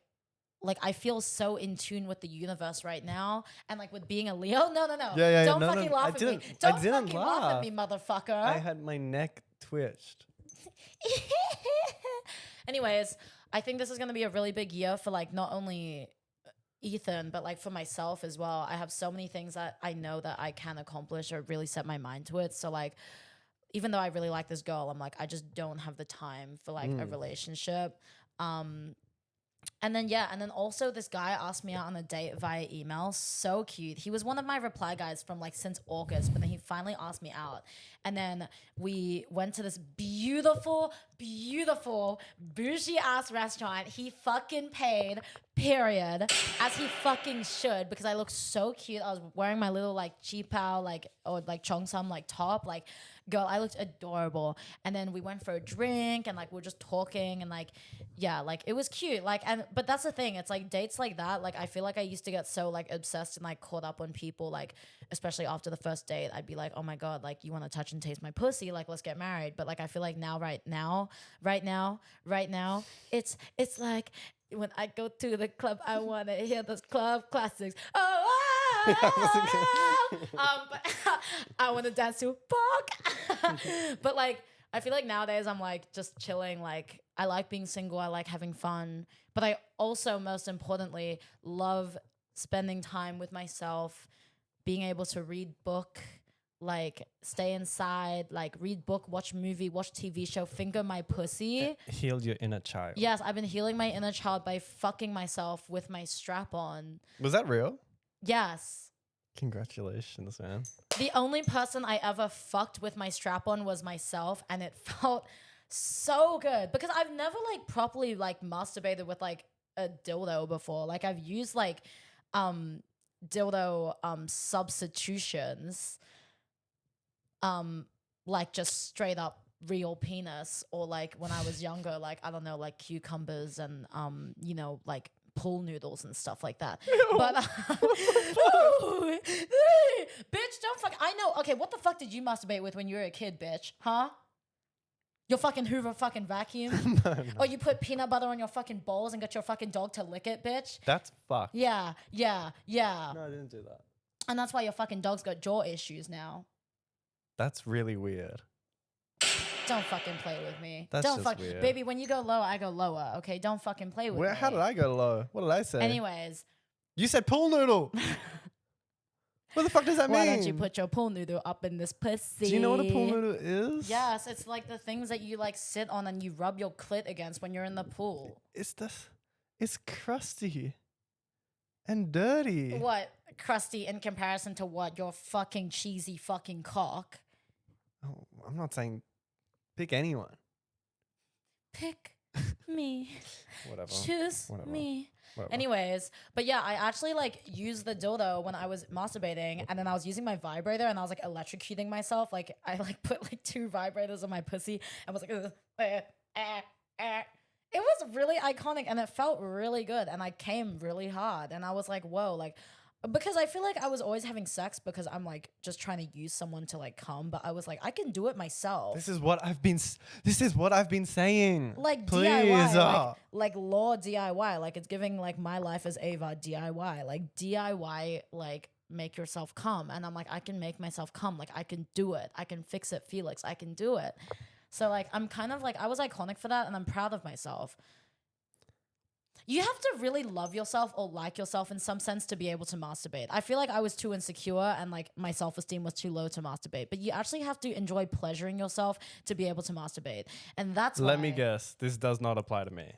I feel so in tune with the universe right now, and like with being a Leo. No. Yeah. Don't No, fucking laugh at me. I Don't didn't fucking laugh at me, motherfucker. I had my neck twitched. Anyways, I think this is going to be a really big year for like not only Ethan, but like for myself as well. I have so many things that I know that I can accomplish or really set my mind to it. So like, even though I really like this girl, I'm like, I just don't have the time for like a relationship. And then also this guy asked me out on a date via email. So cute. He was one of my reply guys from like since August, but then he finally asked me out. And then we went to this beautiful, beautiful, bougie ass restaurant. He fucking paid, period, as he fucking should, because I looked so cute. I was wearing my little like cheapao, like, or like cheongsam like top, like, girl, I looked adorable. And then we went for a drink and like we're just talking and like, yeah, like it was cute. Like, but that's the thing. It's like dates like that. Like I feel like I used to get so like obsessed and like caught up on people, like especially after the first date, I'd be like, oh my God, like you want to touch and taste my pussy? Like let's get married. But like I feel like now, right now, it's like when I go to the club, I want to hear those club classics. But I want to dance to fuck. But like I feel like nowadays I'm like just chilling. Like I like being single. I like having fun. But I also, most importantly, love spending time with myself, being able to read book, like stay inside, like read book, watch movie, watch TV show, finger my pussy. Heal your inner child. Yes, I've been healing my inner child by fucking myself with my strap on. Was that real? Yes. Congratulations, man. The only person I ever fucked with my strap on was myself, and it felt so good because I've never like properly like masturbated with like a dildo before. Like I've used like dildo substitutions, like just straight up real penis, or like when I was younger, like I don't know, like cucumbers and you know, like pool noodles and stuff like that. But bitch, don't fuck. I know. Okay, what the fuck did you masturbate with when you were a kid, bitch? Huh? Your fucking Hoover fucking vacuum? No. Or you put peanut butter on your fucking balls and got your fucking dog to lick it, bitch? That's fucked. Yeah. No, I didn't do that. And that's why your fucking dog's got jaw issues now. That's really weird. Don't fucking play with me. That's Don't just weird. Baby, when you go lower, I go lower. Okay, don't fucking play with me. How did I go low? What did I say? Anyways, You said pool noodle. What the fuck does that mean? why don't you put your pool noodle up in this pussy? Do you know what a pool noodle is? Yes, it's like the things that you like sit on and you rub your clit against when you're in the pool. It's crusty and dirty. What? Crusty in comparison to what? Your fucking cheesy fucking cock. Oh, I'm not saying pick anyone. Pick me. Whatever. Choose Whatever. me. Whatever. Anyways, but yeah, I actually like used the dildo when I was masturbating, and then I was using my vibrator and I was like electrocuting myself. Like I like put like 2 vibrators on my pussy and was like, It was really iconic and it felt really good, and I came really hard, and I was like, whoa, like, because I feel like I was always having sex because I'm like just trying to use someone to like come, but I was like, I can do it myself. This is what I've been saying. Like please, DIY, like law DIY, like it's giving like my life as Ava DIY, like DIY, like make yourself come. And I'm like, I can make myself come. Like I can do it. I can fix it, Felix. I can do it. So like, I'm kind of like, I was iconic for that, and I'm proud of myself. You have to really love yourself or like yourself in some sense to be able to masturbate. I feel like I was too insecure and like my self-esteem was too low to masturbate. But you actually have to enjoy pleasuring yourself to be able to masturbate. And that's Let me guess. This does not apply to me.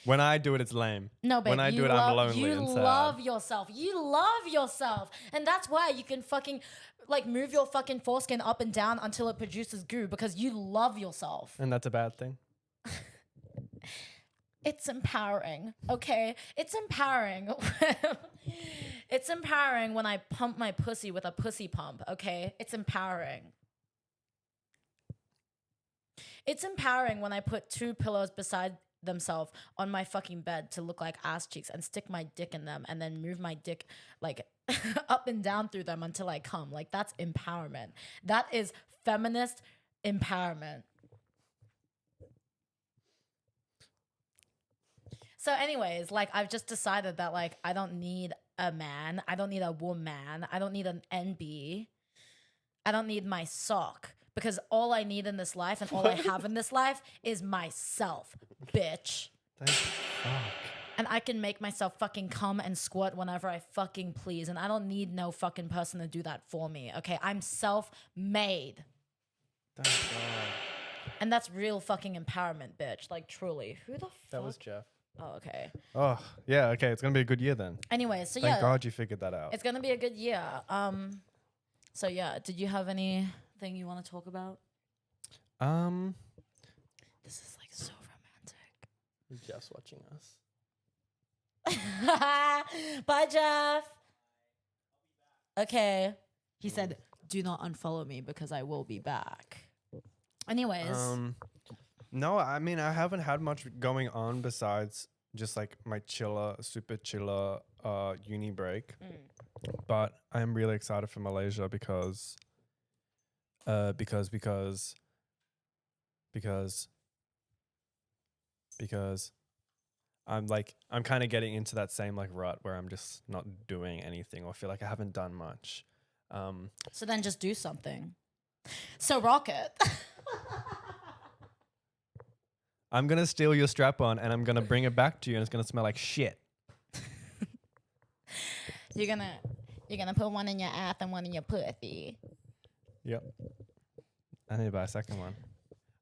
When I do it, it's lame. No, babe, when I do it, I'm lonely you and sad. love yourself. You love yourself. And that's why you can fucking like move your fucking foreskin up and down until it produces goo, because you love yourself. And that's a bad thing? It's empowering, okay? It's empowering. It's empowering when I pump my pussy with a pussy pump, okay? It's empowering. It's empowering when I put 2 pillows beside themselves on my fucking bed to look like ass cheeks and stick my dick in them and then move my dick like up and down through them until I come. Like that's empowerment. That is feminist empowerment. So anyways, like I've just decided that like I don't need a man. I don't need a woman. I don't need an NB. I don't need my sock, because all I need in this life and all I have in this life is myself, bitch. Thank fuck. and I can make myself fucking come and squirt whenever I fucking please, and I don't need no fucking person to do that for me. Okay, I'm self-made, Thank God. and that's real fucking empowerment, bitch. Like truly, who the fuck? That was Jeff. Oh, okay. Oh, yeah. Okay, it's gonna be a good year then. Anyway, so Thank yeah, God you figured that out. it's gonna be a good year. So yeah, did you have anything you want to talk about? This is like so romantic. Jeff's watching us. Bye, Jeff. Okay. He said, "Do not unfollow me because I will be back." Anyways, No, I mean I haven't had much going on besides just like my super chiller uni break. But I'm really excited for Malaysia because I'm kind of getting into that same like rut where I'm just not doing anything or feel like I haven't done much. so then just do something. So rock it. I'm gonna steal your strap on and I'm gonna bring it back to you and it's gonna smell like shit. You're gonna put one in your ass and one in your pussy. Yep. I need to buy a second one.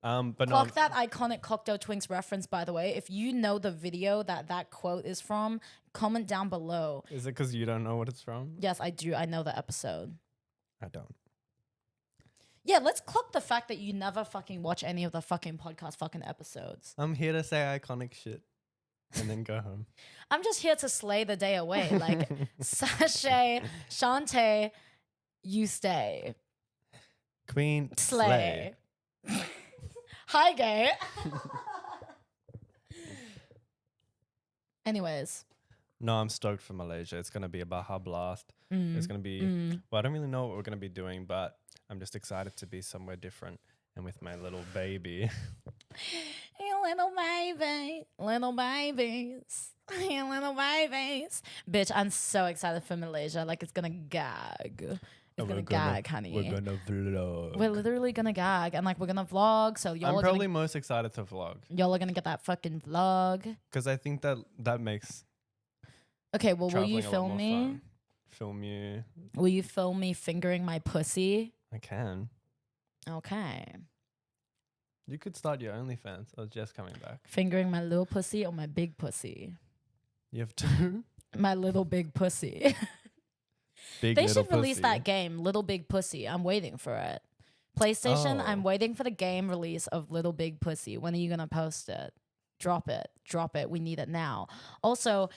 But no, Clock that iconic cocteau twinks reference, by the way. If you know the video that quote is from, comment down below. is it because you don't know what it's from? Yes, I do. I know the episode. I don't. Yeah, let's clock the fact that you never fucking watch any of the fucking podcast fucking episodes. I'm here to say iconic shit and then go home. I'm just here to slay the day away. Like, sashay, Shantae, you stay. Queen Slay. Hi, gay. Anyways. No, I'm stoked for Malaysia. It's going to be a Baja blast. It's going to be, well, I don't really know what we're going to be doing, but I'm just excited to be somewhere different and with my little baby. Hey, little babies, hey, little babies. Bitch, I'm so excited for Malaysia. Like, it's gonna gag. It's gonna gag, honey. We're going to vlog. We're literally gonna gag, and like we're gonna vlog. So y'all I'm are probably most excited to vlog y'all are gonna get that fucking vlog. because I think that makes Okay, well, will you traveling a lot film more me? fun. Film you. Will you film me fingering my pussy? I can. Okay. You could start your OnlyFans. I was just coming back. Fingering my little pussy or my big pussy? You have two. My little big pussy. Big They little should release pussy. that game, Little Big Pussy. I'm waiting for it. PlayStation, Oh. I'm waiting for the game release of Little Big Pussy. When are you going to post it? Drop it. Drop it. We need it now. Also,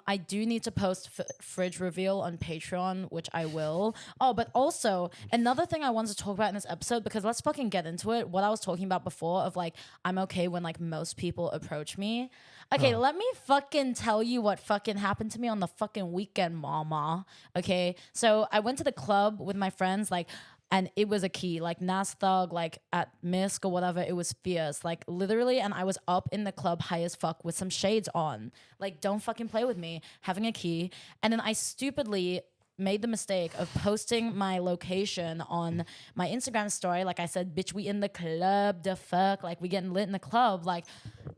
I do need to post fridge reveal on Patreon, which I will. Oh, but also another thing I wanted to talk about in this episode, because let's fucking get into it. What I was talking about before of like, I'm okay when like most people approach me. Okay, let me fucking tell you what fucking happened to me on the fucking weekend, mama. Okay, so I went to the club with my friends, like, and it was a key, like Nas Thug, like at Misk or whatever. It was fierce, like literally. And I was up in the club high as fuck with some shades on. Like, don't fucking play with me, having a key. And then I stupidly made the mistake of posting my location on my Instagram story. Like I said, bitch, we in the club, the fuck, like we getting lit in the club. Like,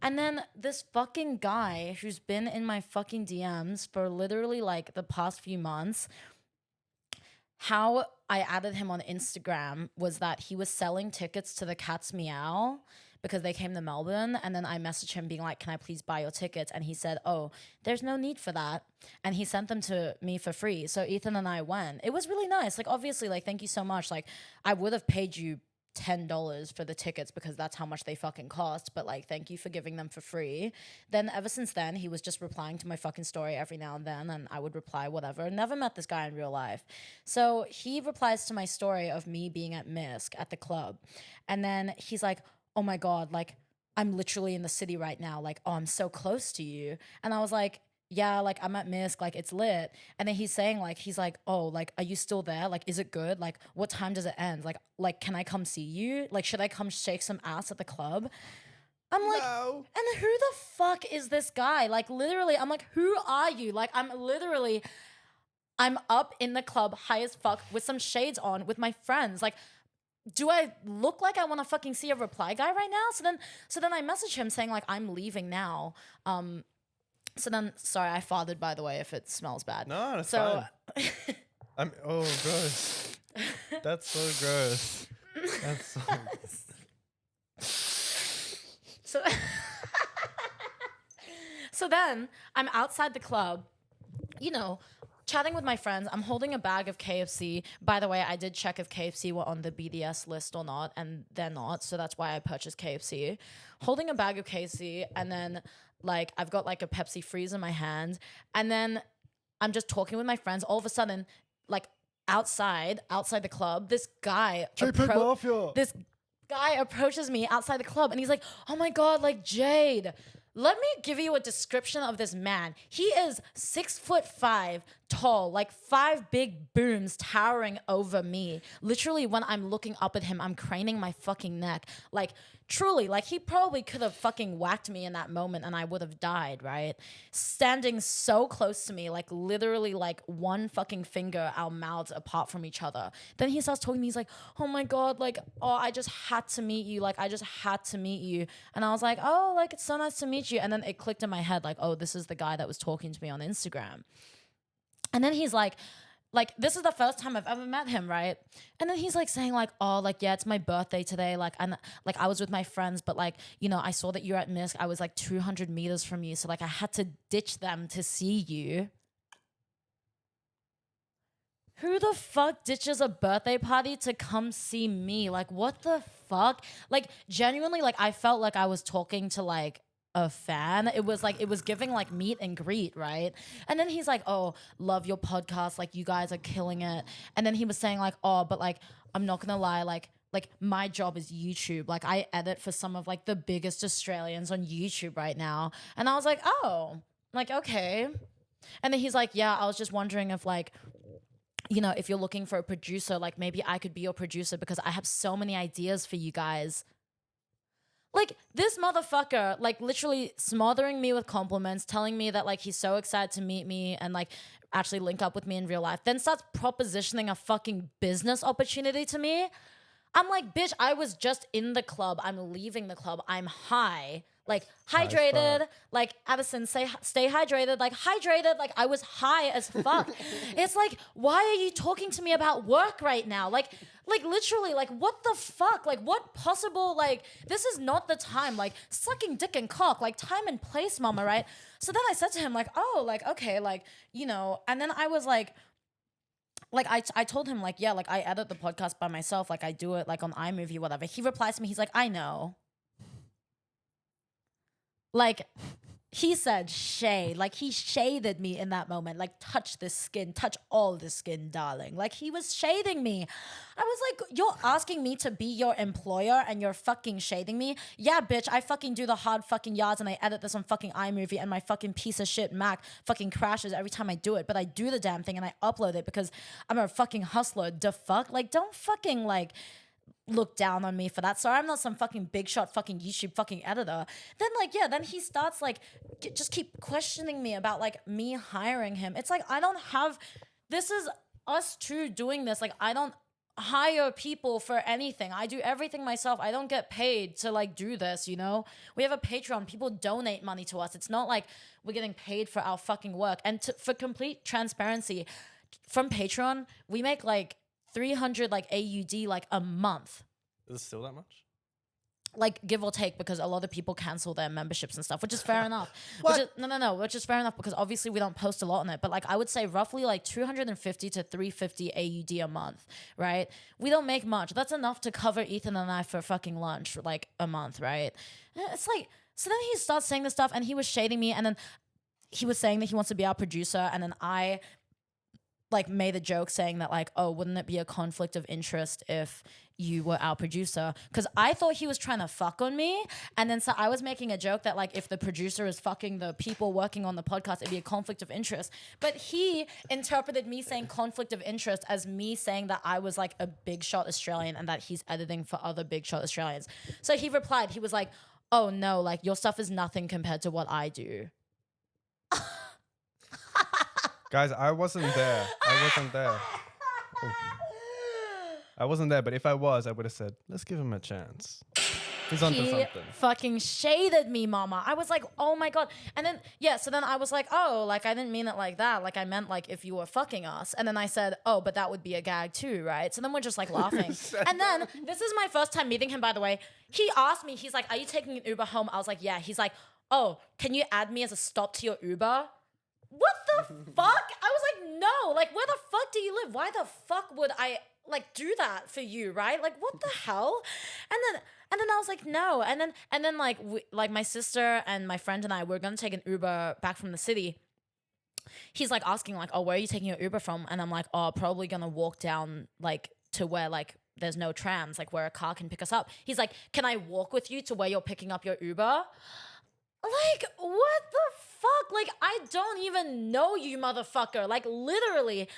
and then this fucking guy who's been in my fucking DMs for literally like the past few months, how I added him on Instagram was that he was selling tickets to the Cats Meow because they came to Melbourne. And then I messaged him being like, can I please buy your tickets? And he said, oh, there's no need for that. And he sent them to me for free. So Ethan and I went. It was really nice. Like, obviously, like, thank you so much. Like, I would have paid you $10 for the tickets because that's how much they fucking cost, but like, thank you for giving them for free. Then ever since then, he was just replying to my fucking story every now and then, and I would reply whatever. Never met this guy in real life. So he replies to my story of me being at Misk at the club, and then he's like, oh my god, like, I'm literally in the city right now, like, oh, I'm so close to you. And I was like, yeah, like, I'm at Misk, like, it's lit. And then he's saying, like, he's like, oh, like, are you still there? Like, is it good? Like, what time does it end? Like, can I come see you? Like, should I come shake some ass at the club? I'm like, No. and who the fuck is this guy? Like, literally, I'm like, who are you? Like, I'm up in the club high as fuck with some shades on with my friends. Like, do I look like I want to fucking see a reply guy right now? So then I message him saying, like, I'm leaving now. So then, sorry, I farted, by the way, if it smells bad. No, it's So, fine. Oh, gross. That's so gross. That's so so, so then I'm outside the club, you know, chatting with my friends. I'm holding a bag of KFC. By the way, I did check if KFC were on the BDS list or not, and they're not. So that's why I purchased KFC. Holding a bag of KFC, and then like I've got like a Pepsi freeze in my hand, and then I'm just talking with my friends. All of a sudden, like outside the club, this guy this guy approaches me outside the club, and he's like, "Oh my god, like Jade, let me give you a description of this man. He is 6'5" tall, like 5 big booms towering over me. Literally, when I'm looking up at him, I'm craning my fucking neck. Like, truly, like he probably could have fucking whacked me in that moment and I would have died, right? Standing so close to me, like literally like one fucking finger, our mouths apart from each other. Then he starts talking to me, he's like, "Oh my god, like, oh, I just had to meet you. Like, I just had to meet you." And I was like, "Oh, like, it's so nice to meet you." And then it clicked in my head, like, oh, this is the guy that was talking to me on Instagram. And then he's like, this is the first time I've ever met him, right? And then he's like saying like, "Oh, like, yeah, it's my birthday today. Like, and like I was with my friends, but like, you know, I saw that you're at MISC. I was like 200 meters from you. So like I had to ditch them to see you." Who the fuck ditches a birthday party to come see me? Like, what the fuck? Like, genuinely, like I felt like I was talking to like a fan. It was giving like meet and greet, right? And then he's like, "Oh, love your podcast, like you guys are killing it." And then he was saying like, "Oh, but like I'm not gonna lie, like my job is YouTube. Like I edit for some of like the biggest Australians on YouTube right now." And I was like, "Oh, like okay." And then he's like, "Yeah, I was just wondering if like, you know, if you're looking for a producer, like maybe I could be your producer because I have so many ideas for you guys." Like, this motherfucker, like, literally smothering me with compliments, telling me that, like, he's so excited to meet me and, like, actually link up with me in real life, then starts propositioning a fucking business opportunity to me. I'm like, bitch, I was just in the club. I'm leaving the club. I'm high. Like, hydrated. Like, Addison, stay hydrated. Like, hydrated. Like, I was high as fuck. It's like, why are you talking to me about work right now? Like literally, like, what the fuck? Like, what possible, like, this is not the time. Like, sucking dick and cock. Like, time and place, mama, right? So then I said to him, like, "Oh, like, okay, like, you know," and then I was like, I told him, like, "Yeah, like, I edit the podcast by myself. Like, I do it, like, on iMovie, whatever." He replies to me, he's like, "I know." Like, he said shade. Like, he shaded me in that moment. Like, touch this skin. Touch all the skin, darling. Like, he was shading me. I was like, "You're asking me to be your employer and you're fucking shading me?" "Yeah, bitch, I fucking do the hard fucking yards and I edit this on fucking iMovie and my fucking piece of shit Mac fucking crashes every time I do it. But I do the damn thing and I upload it because I'm a fucking hustler. The fuck? Like, don't fucking, like, look down on me for that. Sorry, I'm not some fucking big shot fucking YouTube fucking editor." Then like, yeah, then he starts like just keep questioning me about like me hiring him. It's like, I don't have, this is us two doing this. Like, I don't hire people for anything. I do everything myself. I don't get paid to like do this, you know? We have a Patreon. People donate money to us. It's not like we're getting paid for our fucking work. And for complete transparency, from Patreon, we make like 300 like AUD like a month. Is it still that much? Like, give or take, because a lot of people cancel their memberships and stuff, which is fair enough. What? Which is fair enough because obviously we don't post a lot on it. But like, I would say roughly like 250 to 350 AUD a month, right? We don't make much. That's enough to cover Ethan and I for fucking lunch like a month, right? It's like, so then he starts saying this stuff and he was shading me, and then he was saying that he wants to be our producer, and then I like made a joke saying that like, "Oh, wouldn't it be a conflict of interest if you were our producer?" Because I thought he was trying to fuck on me. And then so I was making a joke that like, if the producer is fucking the people working on the podcast, it'd be a conflict of interest. But he interpreted me saying conflict of interest as me saying that I was like a big shot Australian and that he's editing for other big shot Australians. So he replied, he was like, "Oh no, like your stuff is nothing compared to what I do." Guys, I wasn't there. I wasn't there, but if I was, I would have said, "Let's give him a chance." He's onto he something. fucking shaded me, mama. I was like, oh my God. And then, yeah, so then I was like, oh, like, I didn't mean it like that. Like, I meant, like, if you were fucking us. And then I said, oh, but that would be a gag too, right? So then we're just, like, laughing. And then, this is my first time meeting him, by the way. He asked me, he's like, are you taking an Uber home? I was like, yeah. He's like, oh, can you add me as a stop to your Uber? What the fuck? I was like, no. Like, where the fuck do you live? Why the fuck would I, like, do that for you, right? Like, what the hell? And then I was like, no. And then like my sister and my friend and I were gonna take an Uber back from the city. He's like asking like, oh, where are you taking your Uber from? And I'm like, oh, probably gonna walk down like to where like there's no trams, like where a car can pick us up. He's like, can I walk with you to where you're picking up your Uber? Like, what the fuck? Like, I don't even know you, motherfucker. Like, literally.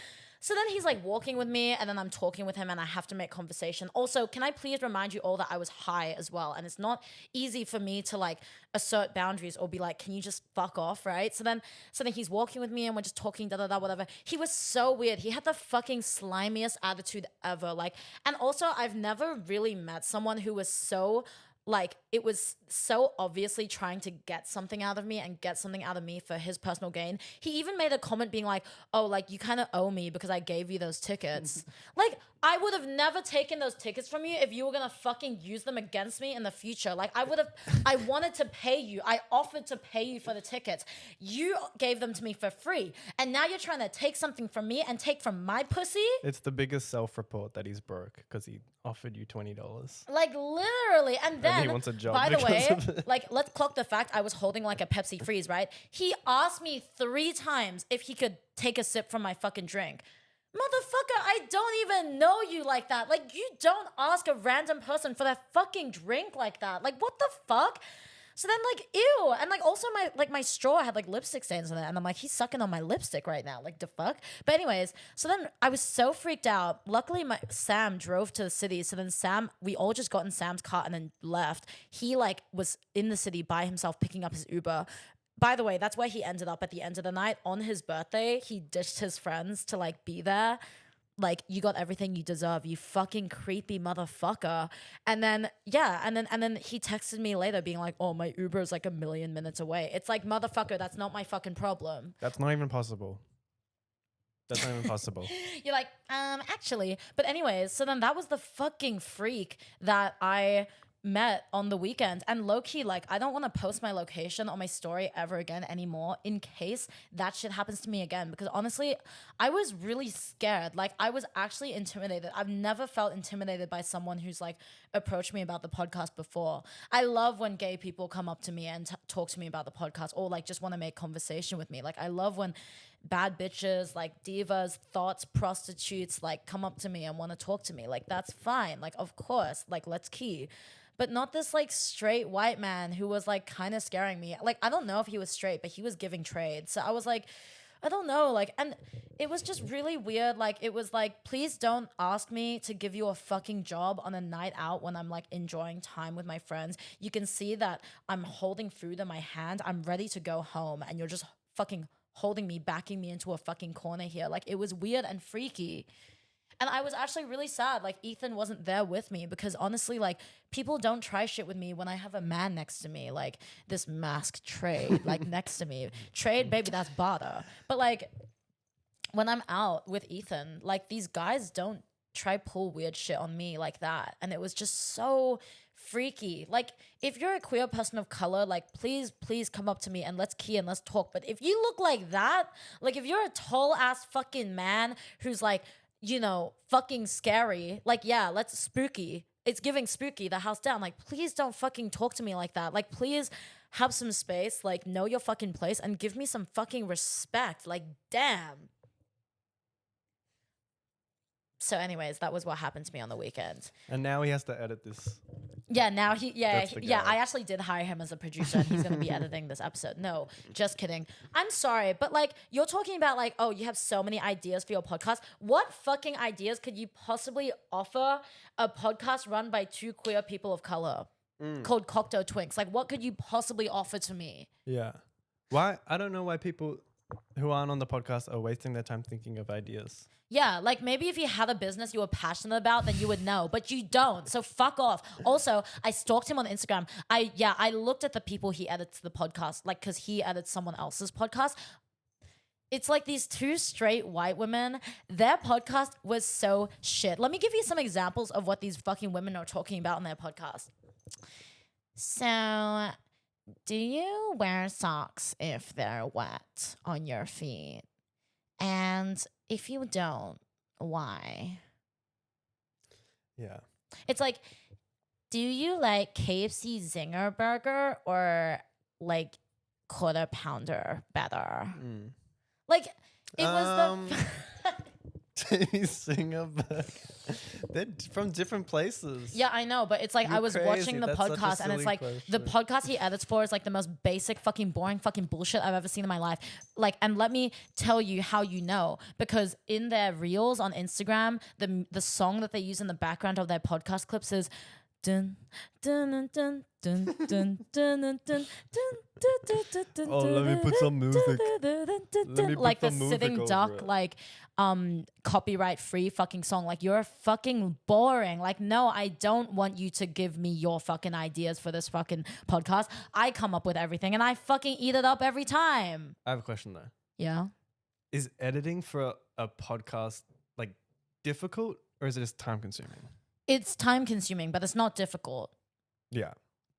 So then he's like walking with me and then I'm talking with him and I have to make conversation. Also, can I please remind you all that I was high as well? And it's not easy for me to like assert boundaries or be like, can you just fuck off, right? So then he's walking with me and we're just talking, whatever. He was so weird. He had the fucking slimiest attitude ever. Like, and also I've never really met someone who was so like, it was so obviously trying to get something out of me and get something out of me for his personal gain. He even made a comment being like, oh, like, you kind of owe me because I gave you those tickets. Like, I would have never taken those tickets from you if you were going to fucking use them against me in the future. Like, I wanted to pay you. I offered to pay you for the tickets. You gave them to me for free. And now you're trying to take something from me and take from my pussy? It's the biggest self-report that he's broke because he offered you $20. Like, literally. And then, he wants a job by the because way, of it. like, let's clock the fact I was holding like a Pepsi Freeze, right? He asked me 3 times if he could take a sip from my fucking drink. Motherfucker, I don't even know you like that. Like, you don't ask a random person for that fucking drink like that. Like, what the fuck? So then, like, ew. And, like, also my straw had, like, lipstick stains on it. And I'm like, he's sucking on my lipstick right now. Like, the fuck? But anyways, so then I was so freaked out. Luckily, Sam drove to the city. So then we all just got in Sam's car and then left. He, like, was in the city by himself picking up his Uber. By the way, that's where he ended up at the end of the night. On his birthday, he ditched his friends to, like, be there. Like, you got everything you deserve, you fucking creepy motherfucker. And then, yeah, and then he texted me later being like, oh, my Uber is like 1,000,000 minutes away. It's like, motherfucker, that's not my fucking problem. That's not even possible. That's not even possible. You're like, actually. But anyways, so then that was the fucking freak that I met on the weekend. And low-key, like, I don't want to post my location on my story ever again anymore in case that shit happens to me again, because honestly I was really scared. Like, I was actually intimidated. I've never felt intimidated by someone who's like approached me about the podcast before. I love when gay people come up to me and talk to me about the podcast, or like just want to make conversation with me. Like, I love when bad bitches, like divas, thoughts, prostitutes, like come up to me and want to talk to me. Like, that's fine. Like, of course, like, let's key. But not this like straight white man who was like kind of scaring me. Like, I don't know if he was straight, but he was giving trade. So I was like, I don't know. Like, and it was just really weird. Like, it was like, please don't ask me to give you a fucking job on a night out when I'm like enjoying time with my friends. You can see that I'm holding food in my hand. I'm ready to go home. And you're just fucking holding me, backing me into a fucking corner here. Like, it was weird and freaky. And I was actually really sad, like, Ethan wasn't there with me, because honestly, like, people don't try shit with me when I have a man next to me, like this masked Trade, like, next to me. Trade, baby, that's barter. But, like, when I'm out with Ethan, like, these guys don't try pull weird shit on me like that. And it was just so freaky. Like, if you're a queer person of color, like, please come up to me and let's key and let's talk. But if you look like that, like, if you're a tall ass fucking man who's like, you know, fucking scary, like, yeah, let's spooky. It's giving spooky, the house down. Like, please don't fucking talk to me like that. Like, please have some space, like, know your fucking place and give me some fucking respect. Like, damn. So anyways, that was what happened to me on the weekend. And now he has to edit this. Yeah, now That's the guy. I actually did hire him as a producer and he's going to be editing this episode. No, just kidding. I'm sorry, but like, you're talking about like, oh, you have so many ideas for your podcast. What fucking ideas could you possibly offer a podcast run by 2 queer people of color called Cocteau Twinks? Like, what could you possibly offer to me? Yeah. Why? I don't know why people who aren't on the podcast are wasting their time thinking of ideas. Yeah, like maybe if you had a business you were passionate about, then you would know, but you don't. So fuck off. Also, I stalked him on Instagram. I looked at the people he edits the podcast, like because he edits someone else's podcast. It's like these two straight white women. Their podcast was so shit. Let me give you some examples of what these fucking women are talking about in their podcast. So, do you wear socks if they're wet on your feet? And if you don't, why? Yeah. It's like, do you like KFC Zinger Burger or like Quarter Pounder better? Like, it was the... Singer, they're from different places. Yeah, I know, but it's like You're I was crazy. watching the That's such a podcast and it's silly like the question. podcast he edits for is like the most basic fucking boring fucking bullshit I've ever seen in my life. Like, and let me tell you how you know, because in their reels on Instagram, the song that they use in the background of their podcast clips is dun dun dun dun dun dun dun dun dun dun. Oh, let me put some music. Let me put Like the some music sitting over duck, it. like copyright free fucking song. Like, you're fucking boring. Like, no, I don't want you to give me your fucking ideas for this fucking podcast. I come up with everything and I fucking eat it up every time. I have a question though. Yeah. Is editing for a podcast like difficult, or is it just time consuming? It's time consuming, but it's not difficult. Yeah.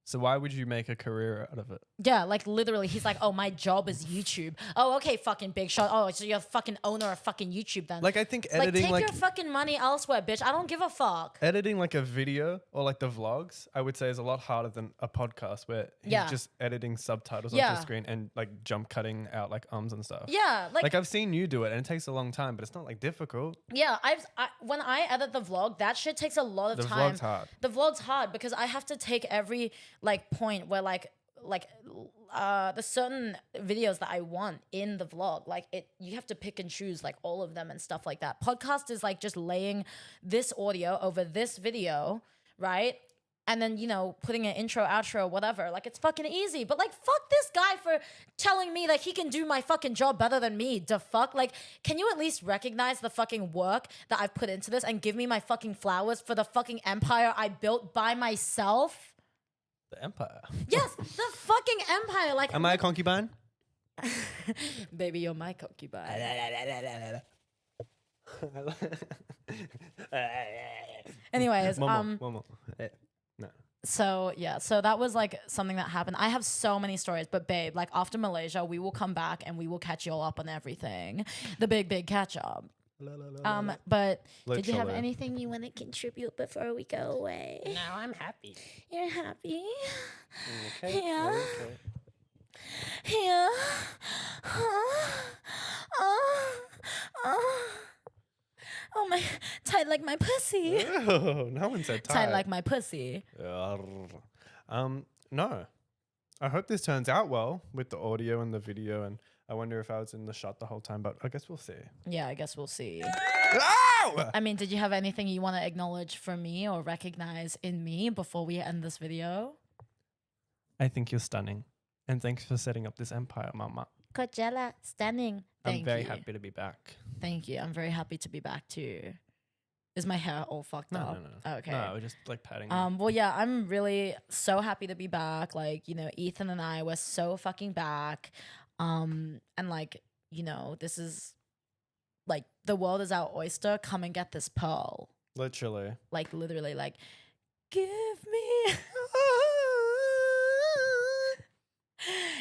So why would you make a career out of it? Yeah, like literally, he's like, oh, my job is YouTube. Oh, okay, fucking big shot. Oh, so you're fucking owner of fucking YouTube then. Like I think like, editing take like your fucking money elsewhere, bitch. I don't give a fuck. editing like a video or like the vlogs, I would say is a lot harder than a podcast where he's Yeah. just editing subtitles Yeah. onto the screen and like jump cutting out like ums and stuff. Yeah, Like I've seen you do it and it takes a long time, but it's not like difficult. yeah, when I edit the vlog, that shit takes a lot of The time. vlog's hard. The vlog's hard because I have to take every like point where like the certain videos that I want in the vlog, like you have to pick and choose like all of them and stuff like that. Podcast is like just laying this audio over this video, right? And then, you know, putting an intro, outro, whatever. Like, it's fucking easy. But, like, fuck this guy for telling me that he can do my fucking job better than me. The fuck? Like, can you at least recognize the fucking work that I've put into this and give me my fucking flowers for the fucking empire I built by myself? The empire. Yes, the fucking empire. Like, Am I a concubine? baby, you're my concubine. Anyways, One more. No. So yeah, so that was like something that happened. I have so many stories, but babe, like after Malaysia, we will come back and we will catch you all up on everything. The big catch up. But did you have Literally. anything you want to contribute before we go away? No, I'm happy. You're happy? Okay. Yeah. Okay. Yeah. Oh my, tight like my pussy. Oh, no one said Tight like my pussy. No. I hope this turns out well with the audio and the video, and I wonder if I was in the shot the whole time, but I guess we'll see. Yeah, I guess we'll see. Ow! I mean, did you have anything you want to acknowledge from me or recognize in me before we end this video? I think you're stunning, and thanks for setting up this empire, Mama. Coachella, stunning. I'm very happy to be back. Thank you. I'm very happy to be back too. Is my hair all fucked No, up? no. Okay. No, we're just like patting. you. Well, yeah, I'm really so happy to be back. Like, you know, Ethan and I were so fucking back. And like, you know, this is like the world is our oyster. Come and get this pearl. Literally. Like literally, like, give me.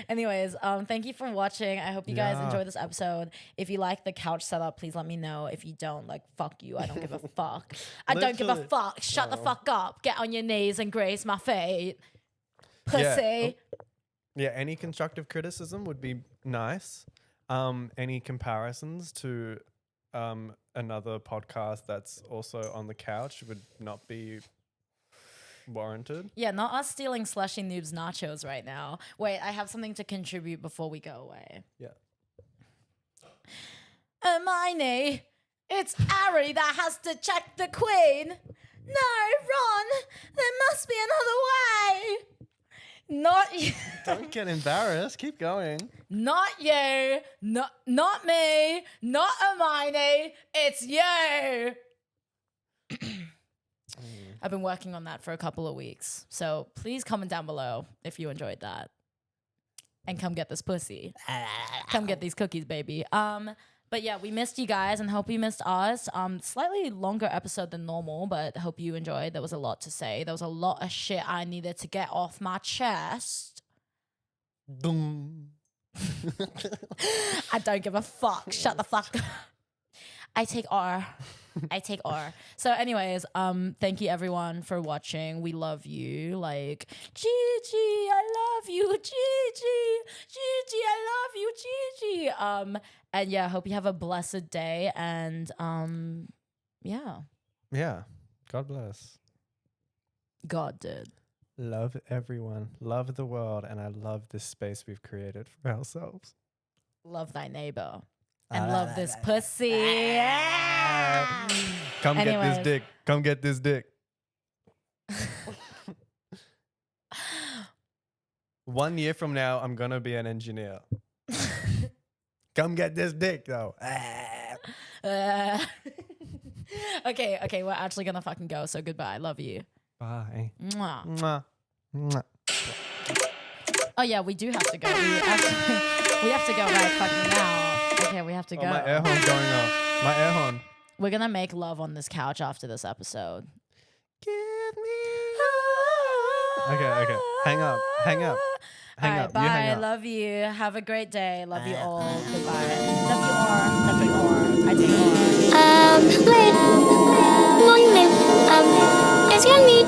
Anyways, thank you for watching. I hope you guys Yeah. enjoyed this episode. If you like the couch setup, please let me know. If you don't, like, fuck you. I don't give a fuck. I don't give a Literally. fuck. Shut the Oh. fuck up. Get on your knees and grace my feet. Pussy. Yeah, any constructive criticism would be nice. Any comparisons to another podcast that's also on the couch would not be warranted. Yeah, not us stealing Slushy Noob's nachos right now. Wait, I have something to contribute before we go away. Yeah. Hermione, it's Harry that has to check the queen. No, Ron, there must be another way. Not you. Don't get embarrassed. Keep going. Not you. Not me. Not Hermione. It's you. I've been working on that for a couple of weeks. So please comment down below if you enjoyed that. And come get this pussy. Come get these cookies, baby. But yeah, we missed you guys and hope you missed us. Slightly longer episode than normal, but hope you enjoyed. There was a lot to say. There was a lot of shit I needed to get off my chest. Boom. I don't give a fuck. Shut the fuck up. I take R. So anyways, thank you everyone for watching. We love you. Like, Gigi, I love you. Gigi, I love you. Gigi. And yeah, hope you have a blessed day. And yeah. Yeah. God bless. God did. Love everyone. Love the world. And I love this space we've created for ourselves. Love thy neighbor. And love this pussy. Come get this dick. Come get this dick. 1 year from now, I'm going to be an engineer. Come get this dick, though. Okay, we're actually going to fucking go. So goodbye. Love you. Bye. Mwah. Mwah. Mwah. Oh yeah, we do have to go. We have to go right fucking now. Okay, we have to go. Oh, my air horn's going off. My air horn. We're gonna make love on this couch after this episode. Give me love. Okay. Hang up. Hang up. Hang All right, up. bye. You hang up. Love you. Have a great day. Love you all. Goodbye. Love you all. Love you all. I take all. Wait. Morning, is your meat?